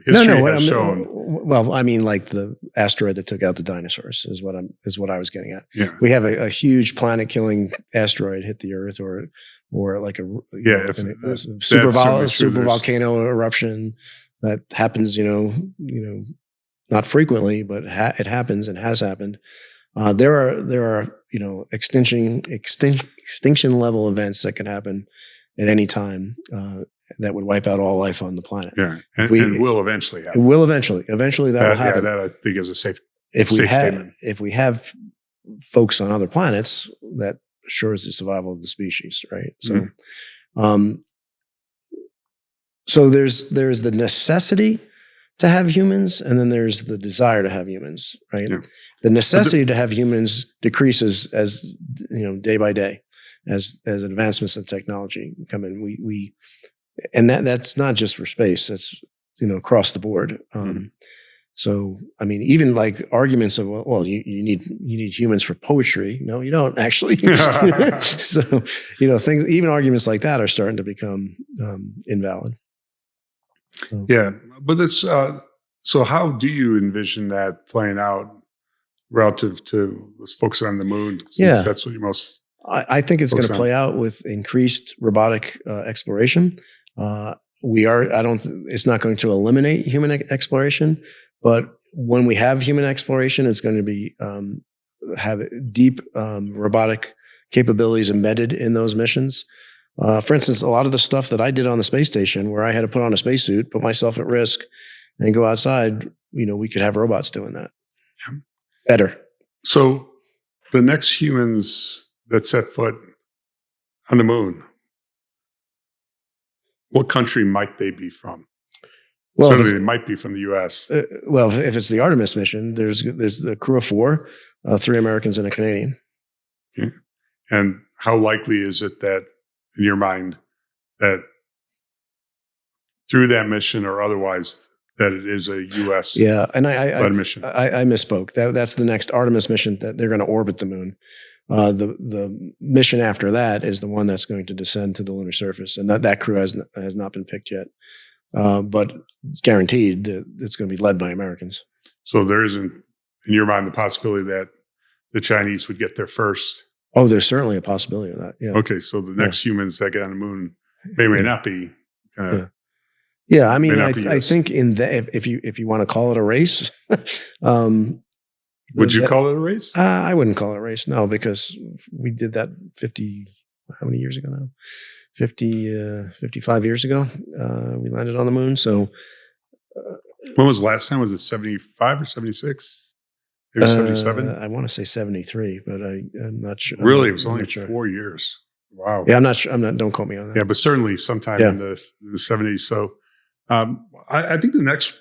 history has shown. Well, I mean, like the asteroid that took out the dinosaurs is what I was getting at. Yeah. We have a huge planet-killing asteroid hit the Earth, or like a super volcano eruption that happens. Not frequently, but it happens and has happened. There are extinction level events that can happen at any time that would wipe out all life on the planet. Yeah, and will eventually happen. It will eventually. Eventually that will happen. Yeah, that I think is a safe statement. If we have folks on other planets, that assures the survival of the species, right? So, so there's the necessity to have humans, and then there's the desire to have humans, right? Yeah. The necessity to have humans decreases as day by day, as advancements in technology come in. We and that's not just for space. That's across the board. So I mean, even like arguments of you need humans for poetry. No, you don't actually. So things, even arguments like that are starting to become invalid. So. Yeah, but it's so how do you envision that playing out relative to let's focus on the moon? Since that's what you most. I think it's going to play out with increased robotic exploration. It's not going to eliminate human exploration, but when we have human exploration, it's going to be have deep robotic capabilities embedded in those missions. For instance, a lot of the stuff that I did on the space station, where I had to put on a spacesuit, put myself at risk, and go outside, we could have robots doing that better. So the next humans that set foot on the moon, what country might they be from? Well, certainly they might be from the U.S. Well, if it's the Artemis mission, there's the crew of 4, 3 Americans and a Canadian. Okay. And how likely is it that, in your mind, that through that mission or otherwise, that it is a U.S. led mission? I misspoke. That's the next Artemis mission, that they're going to orbit the moon. The mission after that is the one that's going to descend to the lunar surface, and that crew has not been picked yet. But it's guaranteed that it's going to be led by Americans. So there isn't, in your mind, the possibility that the Chinese would get there first? Oh, there's certainly a possibility of that. Yeah. Okay, so the next humans that get on the moon may not be Yeah, I mean, May not be I yes. think if you want to call it a race, Would you call it a race? I wouldn't call it a race, no, because we did that 50. How many years ago now? 55 years ago, we landed on the moon. So, when was the last time? Was it 75 or 76? Maybe 77? I want to say 73, but I'm not sure. Really? It was only sure. 4 years. Wow. Yeah, I'm not sure. Don't quote me on that. Yeah, but certainly sometime in the 70s. So I think the next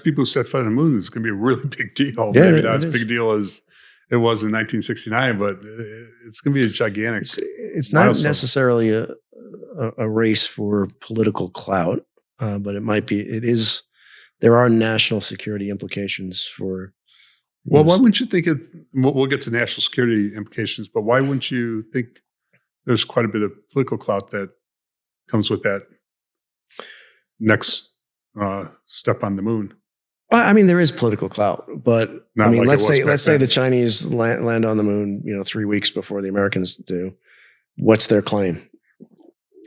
people who set foot on the moon is going to be a really big deal. Yeah, maybe not as big a deal as it was in 1969, but it's going to be a gigantic. It's not necessarily a race for political clout, but it might be. It is. There are national security implications for. Well, why wouldn't you think it? We'll get to national security implications, but why wouldn't you think there's quite a bit of political clout that comes with that next step on the moon? Well, I mean, there is political clout, but Not I mean, like let's say the Chinese land on the moon, 3 weeks before the Americans do. What's their claim?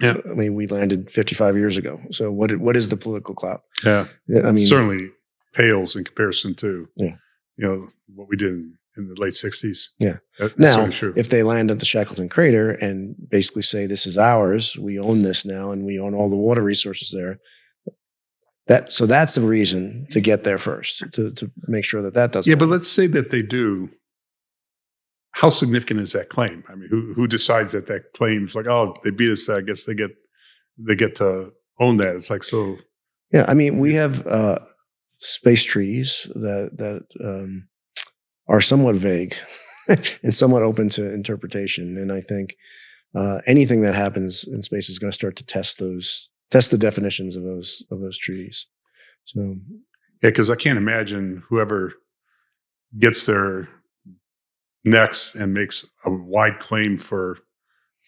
Yeah, I mean, we landed 55 years ago. So what is the political clout? Yeah, I mean, certainly pales in comparison to what we did in the late 60s. Yeah. That's now, true. If they land at the Shackleton crater and basically say this is ours, we own this now, and we own all the water resources there. So that's the reason to get there first, to make sure that doesn't happen. But let's say that they do. How significant is that claim? I mean, who decides that claim is like, oh, they beat us, I guess they get to own that. It's like, so. Yeah, I mean, we have space treaties that are somewhat vague and somewhat open to interpretation. And I think anything that happens in space is going to start to test the definitions of those treaties. So, yeah, because I can't imagine whoever gets there next and makes a wide claim for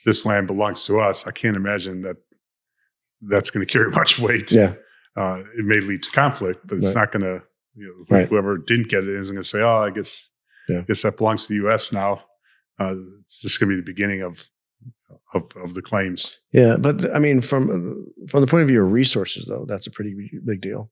this land belongs to us. I can't imagine that's going to carry much weight. Yeah, it may lead to conflict, but it's not going to. Whoever didn't get it isn't going to say, "Oh, I guess that belongs to the U.S. now." It's just going to be the beginning of the claims. Yeah, but I mean, from the point of view of resources, though, that's a pretty big deal.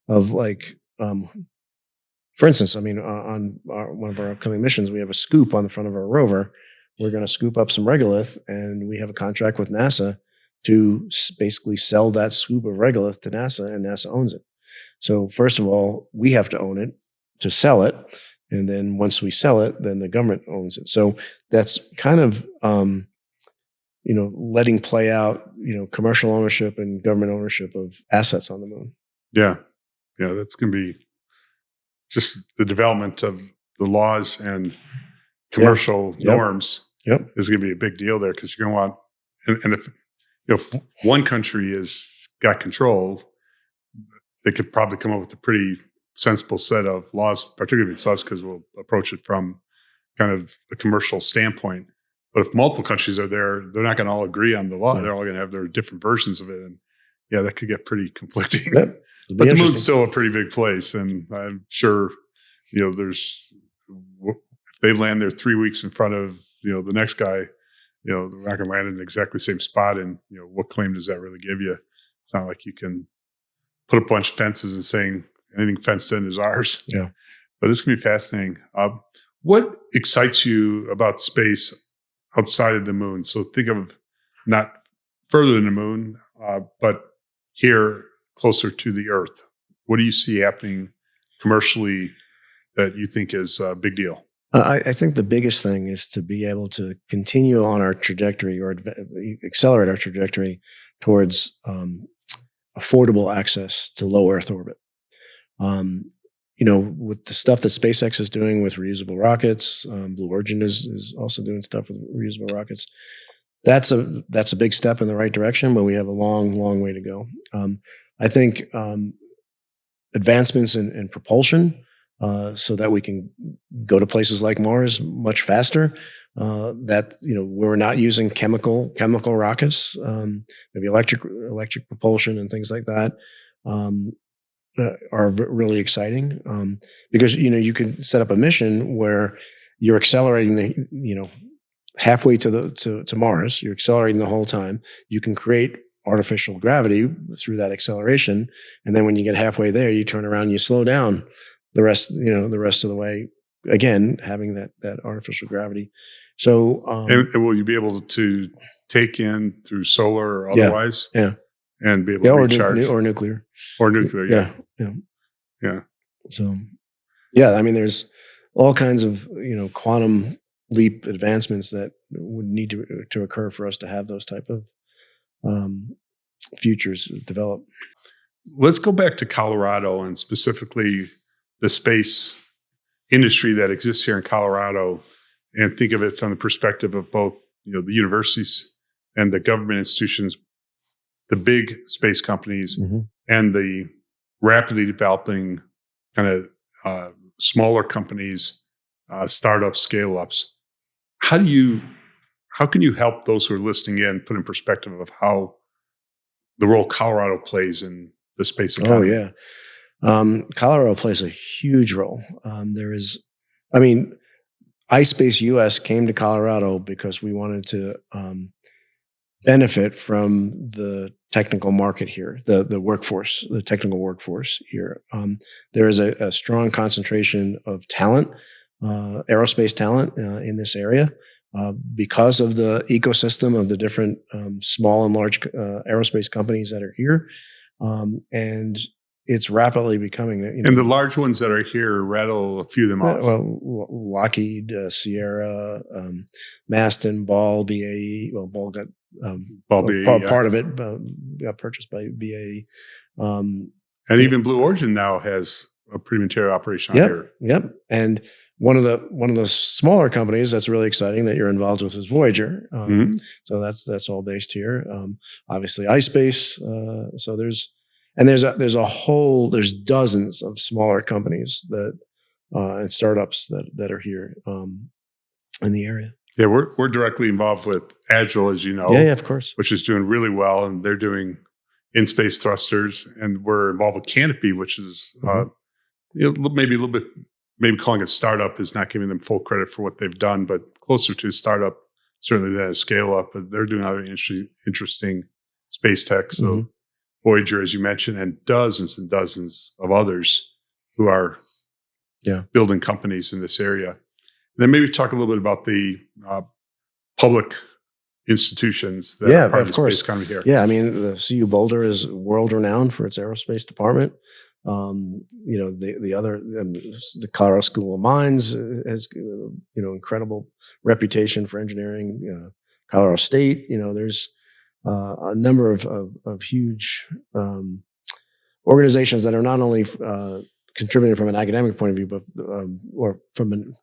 Of like, for instance, I mean, on one of our upcoming missions, we have a scoop on the front of our rover. We're going to scoop up some regolith, and we have a contract with NASA to basically sell that scoop of regolith to NASA, and NASA owns it. So first of all, we have to own it to sell it, and then once we sell it, then the government owns it. So that's kind of letting play out, commercial ownership and government ownership of assets on the moon. Yeah, that's going to be just the development of the laws and commercial norms. Yep. Is going to be a big deal there because you're going to want, and if one country has got control, they could probably come up with a pretty sensible set of laws, particularly if it's us, because we'll approach it from kind of a commercial standpoint. But if multiple countries are there, they're not going to all agree on the law. They're all going to have their different versions of it. And that could get pretty conflicting. Yep. But the moon's still a pretty big place. And I'm sure, if they land there 3 weeks in front of, the next guy, they're not going to land in exactly the same spot. And, what claim does that really give you? It's not like you can put a bunch of fences and saying anything fenced in is ours. Yeah. But it's going to be fascinating. What excites you about space outside of the moon? So think of not further than the moon, but here closer to the Earth. What do you see happening commercially that you think is a big deal? I think the biggest thing is to be able to continue on our trajectory or accelerate our trajectory towards affordable access to low Earth orbit. With the stuff that SpaceX is doing with reusable rockets, Blue Origin is also doing stuff with reusable rockets. That's a big step in the right direction, but we have a long, long way to go. I think advancements in propulsion, so that we can go to places like Mars much faster. That we're not using chemical rockets, maybe electric propulsion and things like that. Are really exciting because you can set up a mission where you're accelerating halfway to Mars. You're accelerating the whole time. You can create artificial gravity through that acceleration. And then when you get halfway there, you turn around and you slow down the rest of the way, again, having that artificial gravity. So, and will you be able to take in through solar or otherwise? Yeah. And be able to recharge? Or nuclear. Or nuclear, yeah. So, I mean, there's all kinds of, quantum leap advancements that would need to occur for us to have those type of futures develop. Let's go back to Colorado and specifically the space industry that exists here in Colorado, and think of it from the perspective of both, the universities and the government institutions, the big space companies, and the rapidly developing kind of smaller companies, startups, scale-ups. How can you help those who are listening in put in perspective of how the role Colorado plays in the space economy? Oh, yeah. Colorado plays a huge role. iSpace US came to Colorado because we wanted to benefit from the technical market here, the workforce, the technical workforce here. There is a strong concentration of talent, aerospace talent in this area because of the ecosystem of the different small and large aerospace companies that are here. And it's rapidly becoming. And the large ones that are here, rattle a few of them off. Well, Lockheed, Sierra, Maston, Ball, BAE. Well, Ball got part of it got purchased by BAE. And even Blue Origin now has a pretty material operation out here. Yep. And one of those smaller companies that's really exciting that you're involved with is Voyager. So that's all based here. Obviously, iSpace. So there's dozens of smaller companies that and startups that are here in the area. Yeah, we're directly involved with Agile, as you know. Yeah, of course. Which is doing really well, and they're doing in-space thrusters, and we're involved with Canopy, which is maybe a little bit. Maybe calling it startup is not giving them full credit for what they've done, but closer to startup certainly than a scale up. But they're doing other interesting space tech. So Voyager, as you mentioned, and dozens of others who are building companies in this area. And then maybe talk a little bit about the public institutions that are part of the space economy here. Yeah, I mean, the CU Boulder is world renowned for its aerospace department. The Colorado School of Mines has incredible reputation for engineering. Colorado State, there's a number of huge organizations that are not only contributing from an academic point of view, but or from an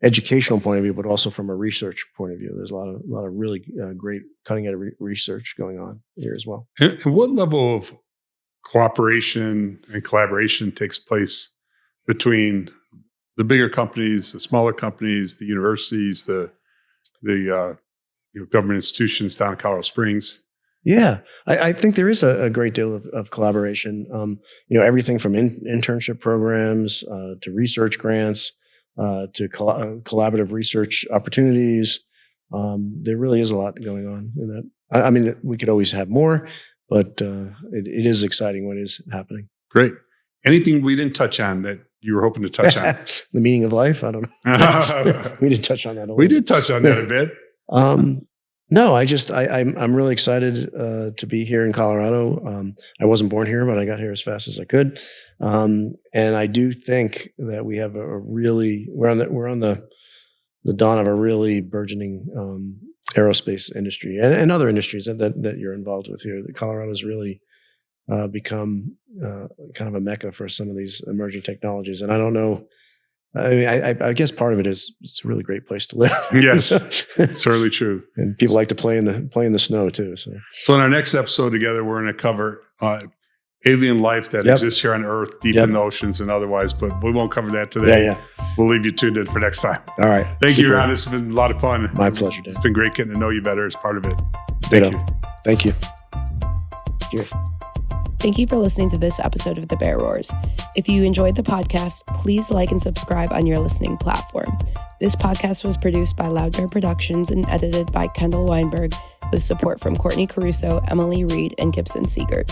educational point of view, but also from a research point of view. There's a lot of really great cutting edge research going on here as well. And what level of cooperation and collaboration takes place between the bigger companies, the smaller companies, the universities, the government institutions down in Colorado Springs? Yeah, I think there is a great deal of collaboration. Everything from internship programs to research grants to collaborative research opportunities. There really is a lot going on in that. I mean, we could always have more, but it is exciting what is happening. Great. Anything we didn't touch on that you were hoping to touch on? The meaning of life? I don't know. We did touch on that a little. We did touch on that a bit. No, I'm really excited to be here in Colorado. I wasn't born here, but I got here as fast as I could. And I do think that we have we're on the dawn of a really burgeoning aerospace industry and other industries that you're involved with here. Colorado's really become kind of a mecca for some of these emerging technologies. And I don't know. I mean, I guess part of it is it's a really great place to live. Yes, it's certainly true. And people like to play in the snow too. So in our next episode together, we're going to cover alien life that exists here on Earth, deep in the oceans and otherwise. But we won't cover that today. Yeah. We'll leave you tuned in for next time. All right. Thank you, Ron. This has been a lot of fun. My pleasure, Dave. It's been great getting to know you better as part of it. Thank you. Thank you. Cheers. Thank you for listening to this episode of The Bear Roars. If you enjoyed the podcast, please like and subscribe on your listening platform. This podcast was produced by Loud Bear Productions and edited by Kendall Weinberg with support from Courtney Caruso, Emily Reed, and Gibson Siegert.